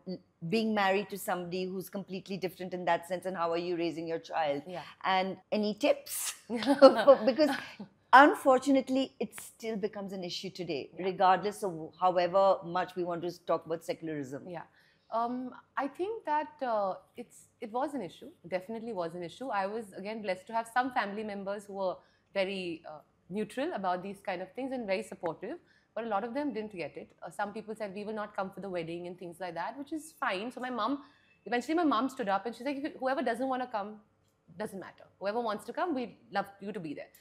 being married to somebody who's completely different in that sense, and how are you raising your child? And any tips? Because unfortunately, it still becomes an issue today, regardless of however much we want to talk about secularism. I think that it was an issue, definitely was an issue. I was again blessed to have some family members who were very neutral about these kind of things and very supportive, but a lot of them didn't get it. Some people said, "We will not come for the wedding," and things like that, which is fine. So eventually my mom stood up and she's like, "Whoever doesn't want to come, doesn't matter. Whoever wants to come, we'd love you to be there."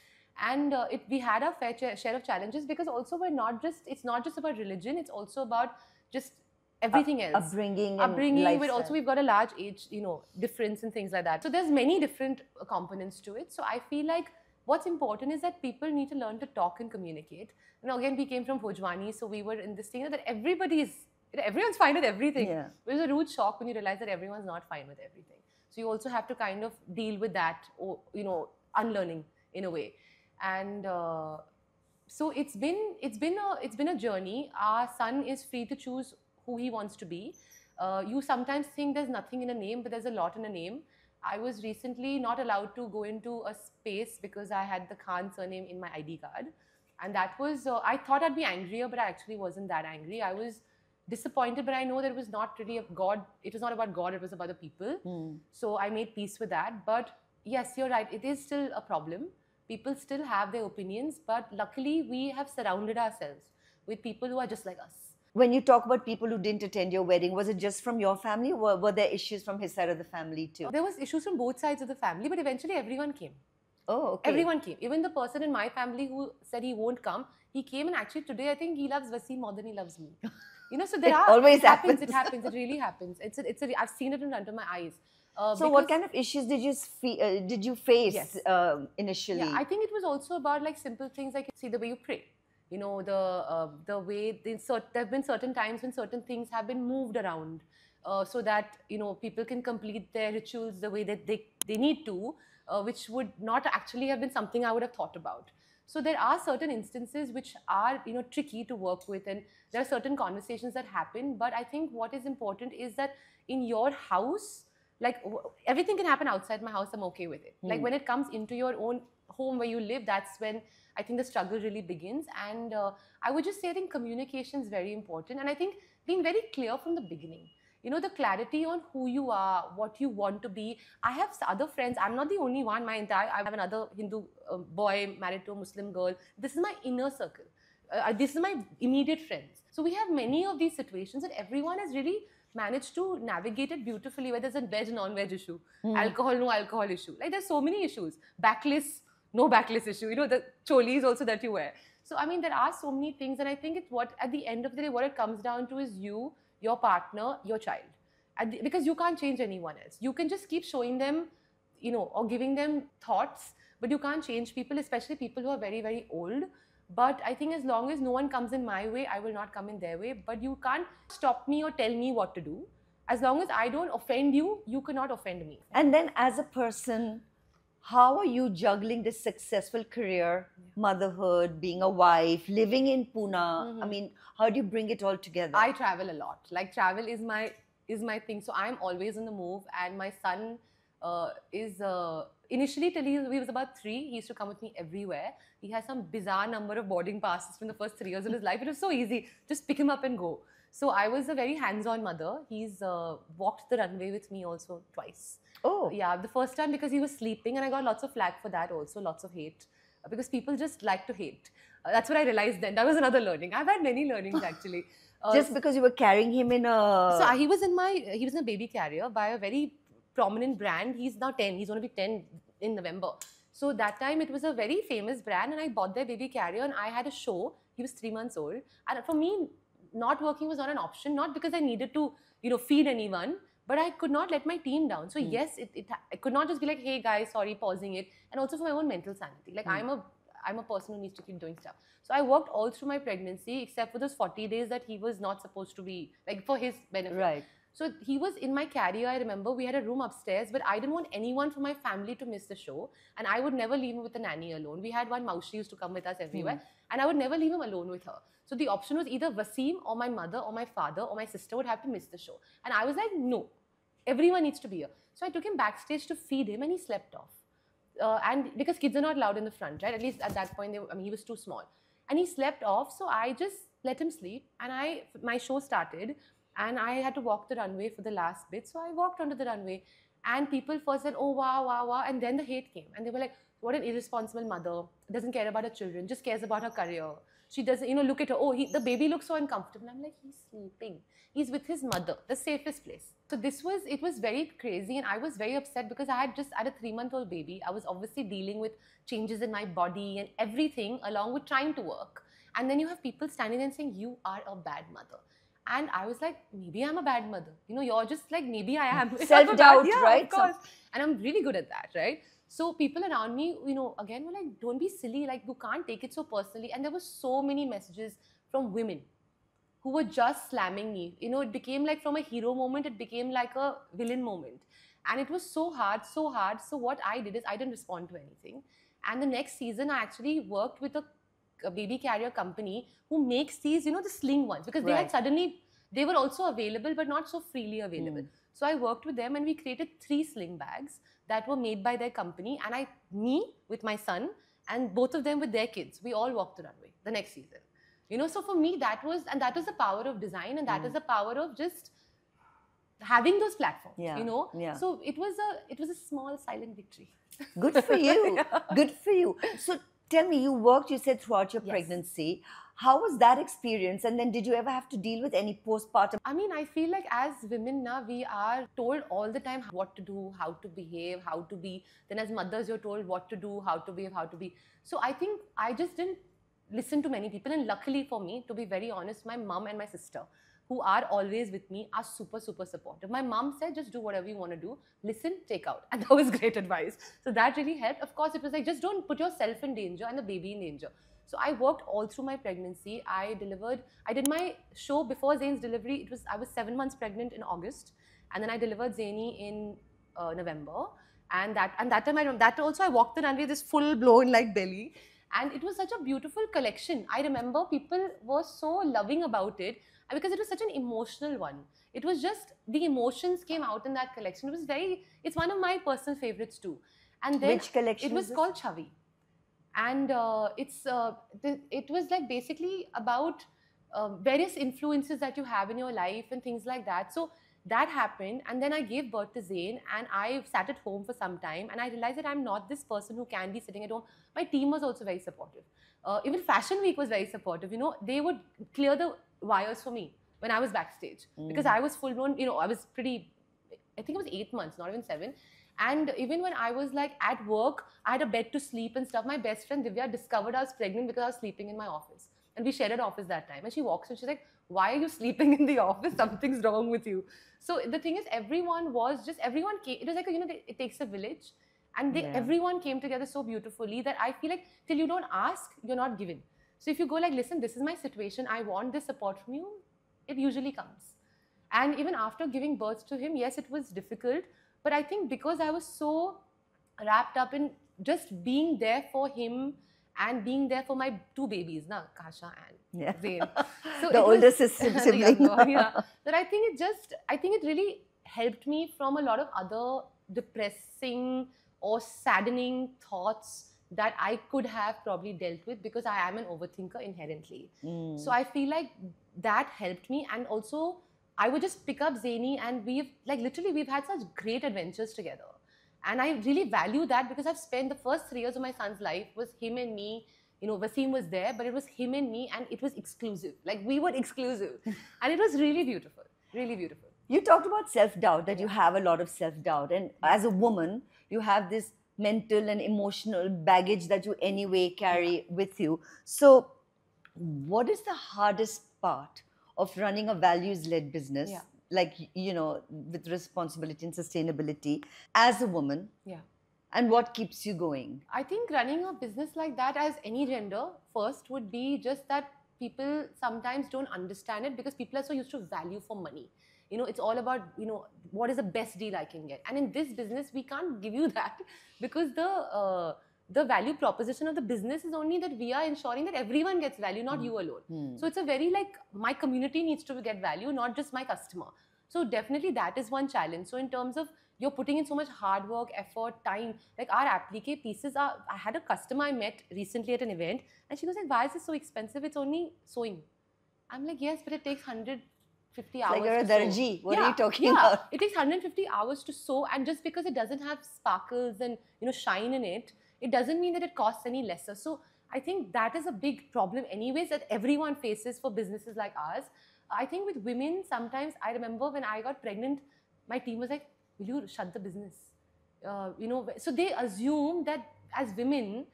And we had our fair share of challenges because also it's not just about religion, it's also about just everything else. Upbringing and Upbringing, but lifestyle. also we've got a large age, difference and things like that. So there's many different components to it. So I feel like what's important is that people need to learn to talk and communicate. Again, we came from Bhojwani, so we were in this thing that everyone's fine with everything. Yeah. It was a rude shock when you realize that everyone's not fine with everything. So you also have to kind of deal with that, or unlearning in a way. And so it's been a journey. Our son is free to choose who he wants to be. You sometimes think there's nothing in a name, but there's a lot in a name. I was recently not allowed to go into a space because I had the Khan surname in my ID card. And that was, I thought I'd be angrier, but I actually wasn't that angry. I was disappointed, but I know that it was not really it was not about God, it was about the people. So I made peace with that. But yes, you're right, it is still a problem. People still have their opinions, but luckily we have surrounded ourselves with people who are just like us. When you talk about people who didn't attend your wedding, was it just from your family, or were there issues from his side of the family too? There was issues from both sides of the family, but eventually everyone came. Oh, okay. Everyone came. Even the person in my family who said he won't come, he came, and actually today I think he loves Vaseem more than he loves me. So there always happens. It happens. It really happens. I've seen it in front of my eyes. So what kind of issues did you face Yes. Initially? Yeah, I think it was also about like simple things like see the way you pray. The way there have been certain times when certain things have been moved around so that people can complete their rituals the way that they need to, which would not actually have been something I would have thought about. So there are certain instances which are tricky to work with, and there are certain conversations that happen. But I think what is important is that in your house, like everything can happen outside my house, I'm okay with it. Like when it comes into your own home where you live, that's when I think the struggle really begins. And I would just say I think communication is very important, and I think being very clear from the beginning. The clarity on who you are, what you want to be. I have other friends. I'm not the only one. I have another Hindu boy married to a Muslim girl. This is my inner circle. This is my immediate friends. So we have many of these situations, and everyone has really managed to navigate it beautifully, where there's a veg, non-veg issue, alcohol, no alcohol issue. Like there's so many issues. Backless, no backless issue. The cholis also that you wear. So I mean, there are so many things, and I think it's what at the end of the day, what it comes down to is you, your partner, your child. Because you can't change anyone else. You can just keep showing them, or giving them thoughts, but you can't change people, especially people who are very, very old. But I think as long as no one comes in my way, I will not come in their way. But you can't stop me or tell me what to do. As long as I don't offend you, you cannot offend me. And then as a person, how are you juggling this successful career, motherhood, being a wife, living in Pune? I mean, how do you bring it all together? I travel a lot. Like travel is my thing. So I'm always on the move. And my son is initially till he was about 3, he used to come with me everywhere. He has some bizarre number of boarding passes from the first 3 years of his life. It was so easy. Just pick him up and go. So I was a very hands-on mother. He's walked the runway with me also twice. Oh. Yeah, the first time because he was sleeping, and I got lots of flack for that also, lots of hate. Because people just like to hate. That's what I realized then. That was another learning. I've had many learnings actually. Just because you were carrying him in a... So he was in a baby carrier by a very prominent brand. He's now 10. He's going to be 10 in November. So that time it was a very famous brand, and I bought their baby carrier, and I had a show. He was 3 months old. And for me, not working was not an option, not because I needed to, feed anyone, but I could not let my team down. So yes, I could not just be like, hey guys, sorry, pausing it. And also for my own mental sanity. Like I'm a person who needs to keep doing stuff. So I worked all through my pregnancy, except for those 40 days that he was not supposed to be, like for his benefit. Right. So he was in my carrier, I remember. We had a room upstairs, but I didn't want anyone from my family to miss the show. And I would never leave him with a nanny alone. We had one Maushi used to come with us everywhere. And I would never leave him alone with her. So the option was either Vaseem or my mother or my father or my sister would have to miss the show. And I was like, no, everyone needs to be here. So I took him backstage to feed him, and he slept off. And because kids are not allowed in the front, right? At least at that point, he was too small. And he slept off, so I just let him sleep. And my show started. And I had to walk the runway for the last bit. So I walked onto the runway, and people first said, oh, wow, wow, wow. And then the hate came. And they were like, what an irresponsible mother. Doesn't care about her children, just cares about her career. She doesn't, look at her. Oh, the baby looks so uncomfortable. I'm like, he's sleeping. He's with his mother, the safest place. So it was very crazy. And I was very upset because I had just had a 3-month-old baby. I was obviously dealing with changes in my body and everything along with trying to work. And then you have people standing there and saying, you are a bad mother. And I was like, maybe I'm a bad mother. You know, you're just like, maybe I am. Self-doubt, yeah, right? Of course. And I'm really good at that, right? So people around me, you know, again were like, don't be silly. Like, you can't take it so personally. And there were so many messages from women who were just slamming me. You know, it became like from a hero moment, it became like a villain moment. And it was so hard, so hard. So what I did is I didn't respond to anything. And the next season, I actually worked with a baby carrier company who makes these, you know, the sling ones, because they had suddenly, they were also available, but not so freely available. So I worked with them and we created 3 sling bags that were made by their company. And me with my son, and both of them with their kids, we all walked the runway the next season. You know, so for me, that was the power of design, and that is the power of just having those platforms, you know. So it was a small silent victory. Good for you. Good for you. So tell me, you worked, you said, throughout your pregnancy. How was that experience? And then did you ever have to deal with any postpartum? I mean, I feel like as women now, we are told all the time what to do, how to behave, how to be. Then as mothers, you're told what to do, how to behave, how to be. So I think I just didn't listen to many people. And luckily for me, to be very honest, my mom and my sister, who are always with me, are super, super supportive. My mom said, just do whatever you want to do. Listen, take out. And that was great advice. So that really helped. Of course, it was like, just don't put yourself in danger and the baby in danger. So I worked all through my pregnancy. I did my show before Zayn's delivery. I was 7 months pregnant in August. And then I delivered Zayni in November. And that time, I walked the runway, this full blown like belly. And it was such a beautiful collection. I remember people were so loving about it because it was such an emotional one. It was just, the emotions came out in that collection. It's one of my personal favorites too. And then which collection? It was called Chavi. And it was like basically about various influences that you have in your life and things like that. So that happened, and then I gave birth to Zayn, and I sat at home for some time, and I realized that I'm not this person who can be sitting at home. My team was also very supportive. Even Fashion Week was very supportive. You know, they would clear the wires for me when I was backstage, because I was full blown. You know, I was pretty. I think it was 8 months, not even 7. And even when I was like at work, I had a bed to sleep and stuff. My best friend Divya discovered I was pregnant because I was sleeping in my office. And we shared an office that time. And she walks in, she's like, why are you sleeping in the office? Something's wrong with you. So the thing is, everyone came. It was like, it takes a village. And everyone came together so beautifully that I feel like till you don't ask, you're not given. So if you go like, listen, this is my situation, I want this support from you, it usually comes. And even after giving birth to him, yes, it was difficult. But I think because I was so wrapped up in just being there for him and being there for my 2 babies, Ka-Sha and Zayn. So the older sibling. That I think it really helped me from a lot of other depressing or saddening thoughts that I could have probably dealt with, because I am an overthinker inherently. So I feel like that helped me. And also, I would just pick up Zayni, and we've had such great adventures together. And I really value that, because I've spent the first 3 years of my son's life was him and me. You know, Wasim was there, but it was him and me, and it was exclusive. Like, we were exclusive. And it was really beautiful, really beautiful. You talked about self-doubt, that you have a lot of self-doubt. And as a woman, you have this mental and emotional baggage that you anyway carry with you. So what is the hardest part of running a values-led business, like, you know, with responsibility and sustainability as a woman? And what keeps you going? I think running a business like that, as any gender, first would be just that people sometimes don't understand it, because people are so used to value for money. You know, it's all about, you know, what is the best deal I can get. And in this business, we can't give you that, because the value proposition of the business is only that we are ensuring that everyone gets value, not you alone. So it's a very like, my community needs to get value, not just my customer. So definitely that is one challenge. So in terms of, you're putting in so much hard work, effort, time, like our applique pieces are, I had a customer I met recently at an event, and she was like, why is this so expensive? It's only sewing. I'm like, yes, but it takes 150 hours. Like you're a darji. What are you talking about? It takes 150 hours to sew, and just because it doesn't have sparkles and, you know, shine in it, it doesn't mean that it costs any lesser. So I think that is a big problem anyways that everyone faces for businesses like ours. I think with women, sometimes I remember when I got pregnant, my team was like, will you shut the business? You know, so they assume that as women,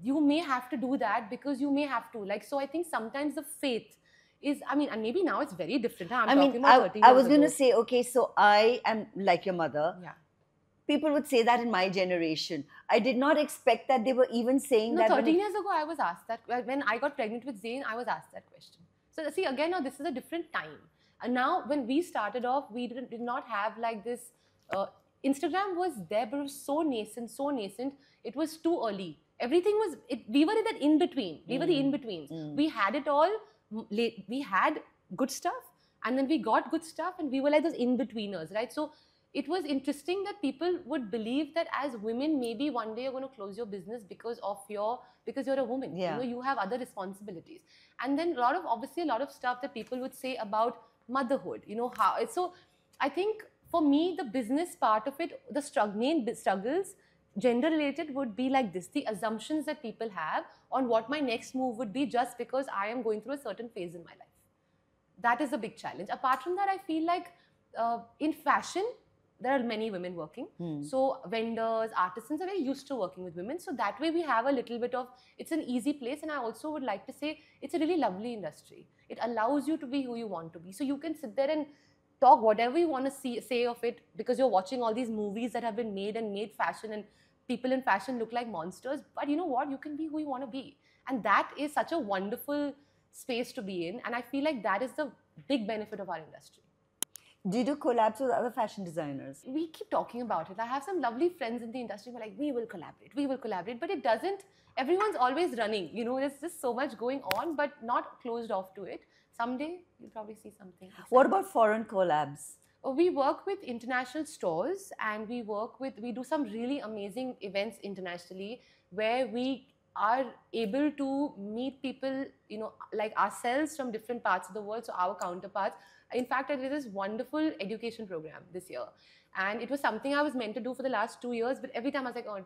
you may have to do that because you may have to. Like, so I think sometimes the faith is, I mean, and maybe now it's very different. I'm I talking mean, about 30 I years was going to ago. say, okay, so I am like your mother. Yeah. People would say that in my generation. I did not expect that they were even saying No, that. 13 years ago, I was asked that. When I got pregnant with Zayn, I was asked that question. So, see, again, now this is a different time. And now, when we started off, we did not have like this. Uh, Instagram was there, but it was so nascent, so nascent. It was too early. Everything was, we were in that in between. We were the in betweens. We had it all late. We had good stuff, and then we got good stuff, and we were like those in betweeners, right? So, it was interesting that people would believe that as women, maybe one day you're going to close your business because you're a woman. Yeah. You have other responsibilities. And then obviously a lot of stuff that people would say about motherhood, how. So I think for me, the business part of it, the main struggles, gender related, would be like this: the assumptions that people have on what my next move would be just because I am going through a certain phase in my life. That is a big challenge. Apart from that, I feel like in fashion, there are many women working. So vendors, artisans are very used to working with women. So that way we have a little bit of, it's an easy place. And I also would like to say it's a really lovely industry. It allows you to be who you want to be. So you can sit there and talk whatever you want to say of it, because you're watching all these movies that have been made and made fashion, and people in fashion look like monsters. But you know what? You can be who you want to be. And that is such a wonderful space to be in. And I feel like that is the big benefit of our industry. Do you do collabs with other fashion designers? We keep talking about it. I have some lovely friends in the industry who are like, we will collaborate. But it doesn't, everyone's always running. There's just so much going on, but not closed off to it. Someday, you'll probably see something exciting. What about foreign collabs? We work with international stores, and we do some really amazing events internationally where we are able to meet people, like ourselves from different parts of the world, so our counterparts. In fact, I did this wonderful education program this year, and it was something I was meant to do for the last 2 years, but every time I was like, oh,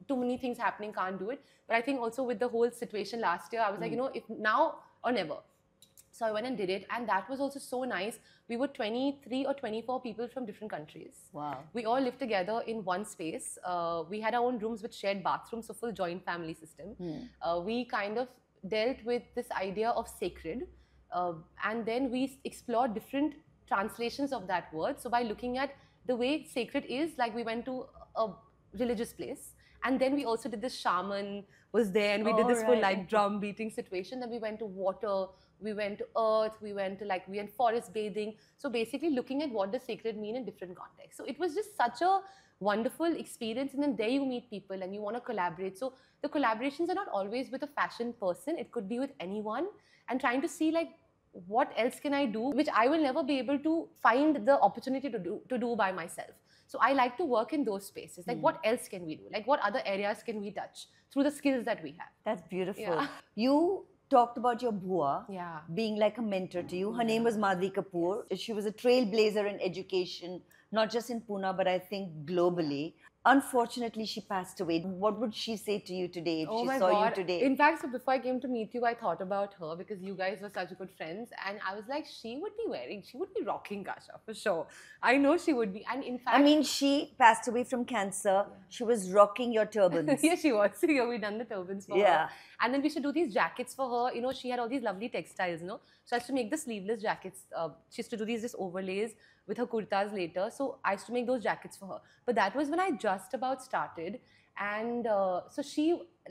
too many things happening, can't do it. But I think also with the whole situation last year, I was like, if now or never. So I went and did it, and that was also so nice. We were 23 or 24 people from different countries. Wow. We all lived together in one space. We had our own rooms with shared bathrooms, so full joint family system. We kind of dealt with this idea of sacred, and then we explored different translations of that word. So by looking at the way sacred is, like we went to a religious place, and then we also did this shaman was there, and we did this full like drum beating situation. Then we went to water, we went to earth, we went forest bathing. So basically looking at what does sacred mean in different contexts. So it was just such a wonderful experience, and then there you meet people and you want to collaborate. So the collaborations are not always with a fashion person, it could be with anyone, and trying to see like what else can I do, which I will never be able to find the opportunity to do by myself. So I like to work in those spaces. Like what else can we do? Like what other areas can we touch through the skills that we have? That's beautiful. Yeah. You talked about your bua Yeah. being like a mentor to you. Her name was Madhvi Kapoor. She was a trailblazer in education, not just in Pune, but I think globally. Unfortunately, she passed away. What would she say to you today if she saw you today? In fact, so before I came to meet you, I thought about her because you guys were such good friends. And I was like, she would be rocking Ka-Sha for sure. I know she would be. And in fact, I mean, she passed away from cancer. She was rocking your turbans. Yeah, she was. So we done the turbans for her. And then we should do these jackets for her. She had all these lovely textiles, So I used to make the sleeveless jackets. She used to do these overlays with her kurtas later. So I used to make those jackets for her. But that was when I just about started. And so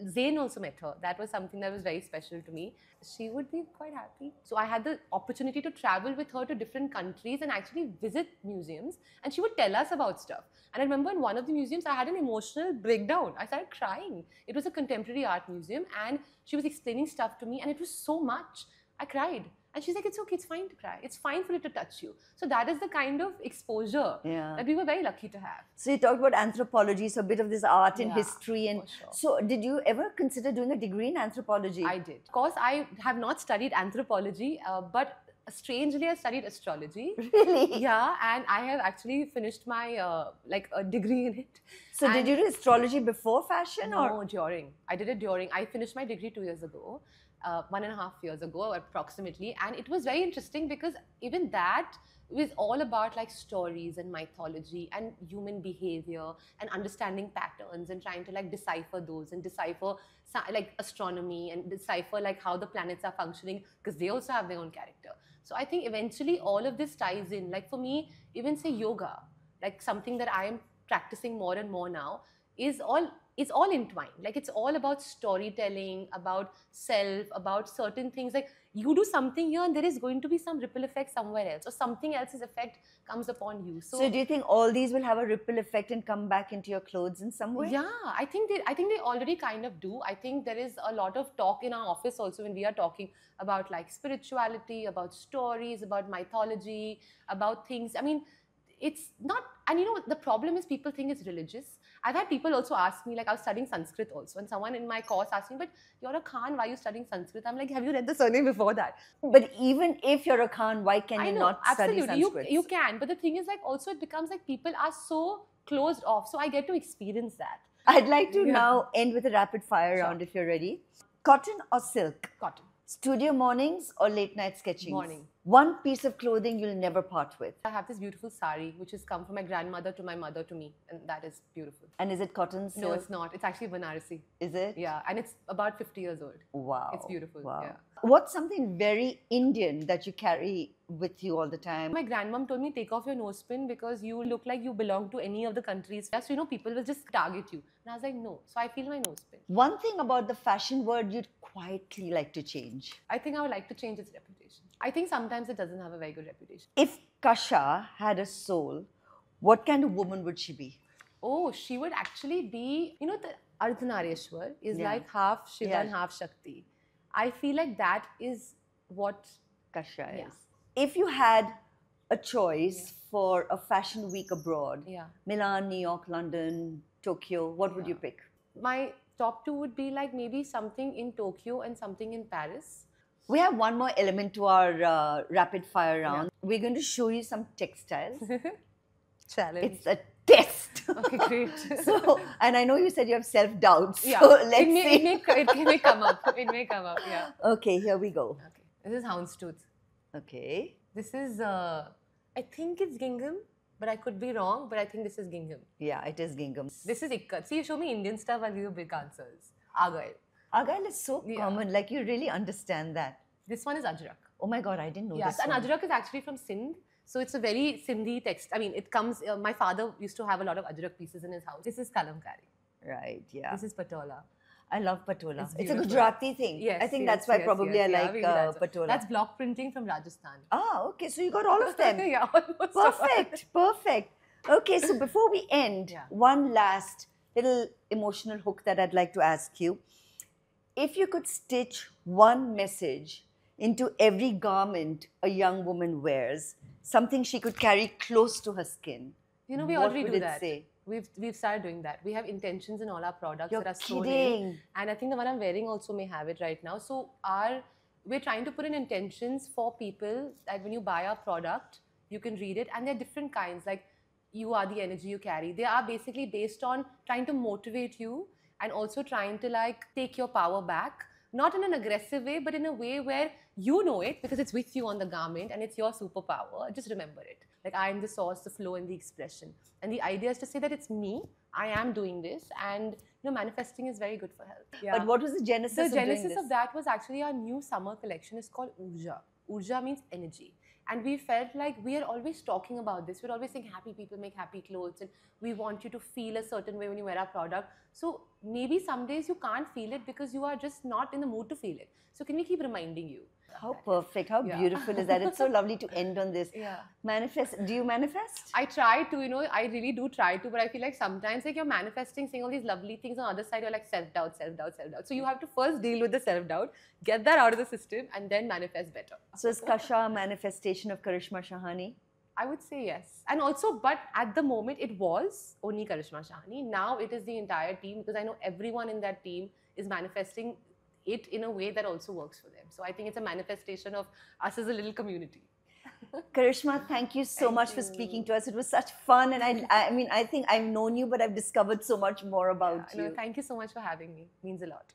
Zayn also met her. That was something that was very special to me. She would be quite happy. So I had the opportunity to travel with her to different countries and actually visit museums. And she would tell us about stuff. And I remember in one of the museums, I had an emotional breakdown. I started crying. It was a contemporary art museum. And she was explaining stuff to me. And it was so much. I cried. And she's like, it's okay, it's fine to cry. It's fine for it to touch you. So that is the kind of exposure that we were very lucky to have. So you talked about anthropology, so a bit of this art and history. And sure. So did you ever consider doing a degree in anthropology? I did. Of course, I have not studied anthropology, but strangely, I studied astrology. Really? Yeah, and I have actually finished my a degree in it. So did you do astrology before fashion? No, during. I did it during. I finished my degree 2 years ago. 1.5 years ago approximately. And it was very interesting because even that was all about like stories and mythology and human behavior and understanding patterns and trying to like decipher those and decipher like astronomy and decipher like how the planets are functioning, because they also have their own character. So I think eventually all of this ties in. Like for me, even say yoga, like something that I am practicing more and more now, is all entwined. Like it's all about storytelling, about self, about certain things. Like you do something here and there is going to be some ripple effect somewhere else, or something else's effect comes upon you. So do you think all these will have a ripple effect and come back into your clothes in some way? Yeah, I think they already kind of do. I think there is a lot of talk in our office also when we are talking about like spirituality, about stories, about mythology, about things. I mean, it's not, and you know, the problem is people think it's religious. I've had people also ask me, like I was studying Sanskrit also, and someone in my course asked me, but you're a Khan, why are you studying Sanskrit? I'm like, have you read the surname before that? But even if you're a Khan, why can I you know, not study absolutely. Sanskrit? You can, but the thing is like also it becomes like people are so closed off. So I get to experience that. I'd like to Yeah. now end with a rapid fire Sure. round if you're ready. Cotton or silk? Cotton. Studio mornings or late night sketching? Morning. One piece of clothing you'll never part with. I have this beautiful sari which has come from my grandmother to my mother to me, and that is beautiful. And is it cotton silk? No, it's not. It's actually Banarasi. Is it? Yeah, and it's about 50 years old. Wow. It's beautiful. Wow. Yeah. What's something very Indian that you carry with you all the time? My grandmom told me, take off your nose pin because you look like you belong to any of the countries. Yeah, so, you know, people will just target you. And I was like, no. So I feel my nose pin. One thing about the fashion world you'd quietly like to change. I think I would like to change its reputation. I think sometimes it doesn't have a very good reputation. If Ka-Sha had a soul, what kind of woman would she be? Oh, she would actually be, you know, the Ardhanareshwar is Yeah. like half Shiva Yeah. and half Shakti. I feel like that is what Ka-Sha Yeah. is. If you had a choice for a fashion week abroad, Yeah. Milan, New York, London, Tokyo, what would you pick? My top two would be like maybe something in Tokyo and something in Paris. We have one more element to our rapid fire round. We're going to show you some textiles. Challenge. It's a test. Okay, great. So, and I know you said you have self-doubts. Yeah, So let's it see. may come up. It may come up, yeah. Okay, here we go. Okay, this is houndstooth. Okay. This is, I think it's gingham, but I could be wrong, but I think this is gingham. Yeah, it is gingham. This is ikkat. See, you show me Indian stuff, I'll give you big answers. Argyle. Argyle is so Yeah. common, like you really understand that. This one is ajrak. Oh my God, I didn't know Yes, this and one. ajrak is actually from Sindh. So it's a very Sindhi text. I mean, it comes, my father used to have a lot of ajrak pieces in his house. This is kalamkari. Right, yeah. This is patola. I love patola. It's It's a beautiful. Gujarati thing. Yes, I think yes, that's why yes, probably yes, I yeah, like maybe that's it. patola. That's block printing from Rajasthan. Ah, okay. So you got all of them. Yeah, almost all. Perfect, perfect. Okay, so before we end, Yeah. one last little emotional hook that I'd like to ask you. If you could stitch one message into every garment a young woman wears, something she could carry close to her skin, You know, we what already would do it that. say? We've started doing that. We have intentions in all our products You're that are sewn in. kidding. And I think the one I'm wearing also may have it right now. So we're trying to put in intentions for people that when you buy our product, you can read it. And they're different kinds. Like, you are the energy you carry. They are basically based on trying to motivate you and also trying to like take your power back. Not in an aggressive way, but in a way where you know it because it's with you on the garment and it's your superpower. Just remember it. Like, I am the source, the flow, and the expression. And the idea is to say that it's me. I am doing this, and you know, manifesting is very good for health. Yeah. But what was the genesis The of doing genesis this? of that was actually our new summer collection. It's called Urja. Urja means energy. And we felt like we are always talking about this. We're always saying happy people make happy clothes, and we want you to feel a certain way when you wear our product. So maybe some days you can't feel it because you are just not in the mood to feel it. So can we keep reminding you? How perfect, how Yeah. beautiful is that? It's so lovely to end on this. Yeah. Manifest. Do you manifest? I try to, you know, I really do try to, but I feel like sometimes like you're manifesting, saying all these lovely things, on the other side you're like self-doubt, self-doubt, self-doubt. So you have to first deal with the self-doubt, get that out of the system, and then manifest better. So is Ka-Sha a manifestation of Karishma Shahani? I would say yes. And also, but at the moment it was only Karishma Shahani. Now it is the entire team, because I know everyone in that team is manifesting it in a way that also works for them. So I think it's a manifestation of us as a little community. Karishma, thank you so much for speaking to us. It was such fun, and I mean, I think I've known you, but I've discovered so much more about you. No, thank you so much for having me. Means a lot.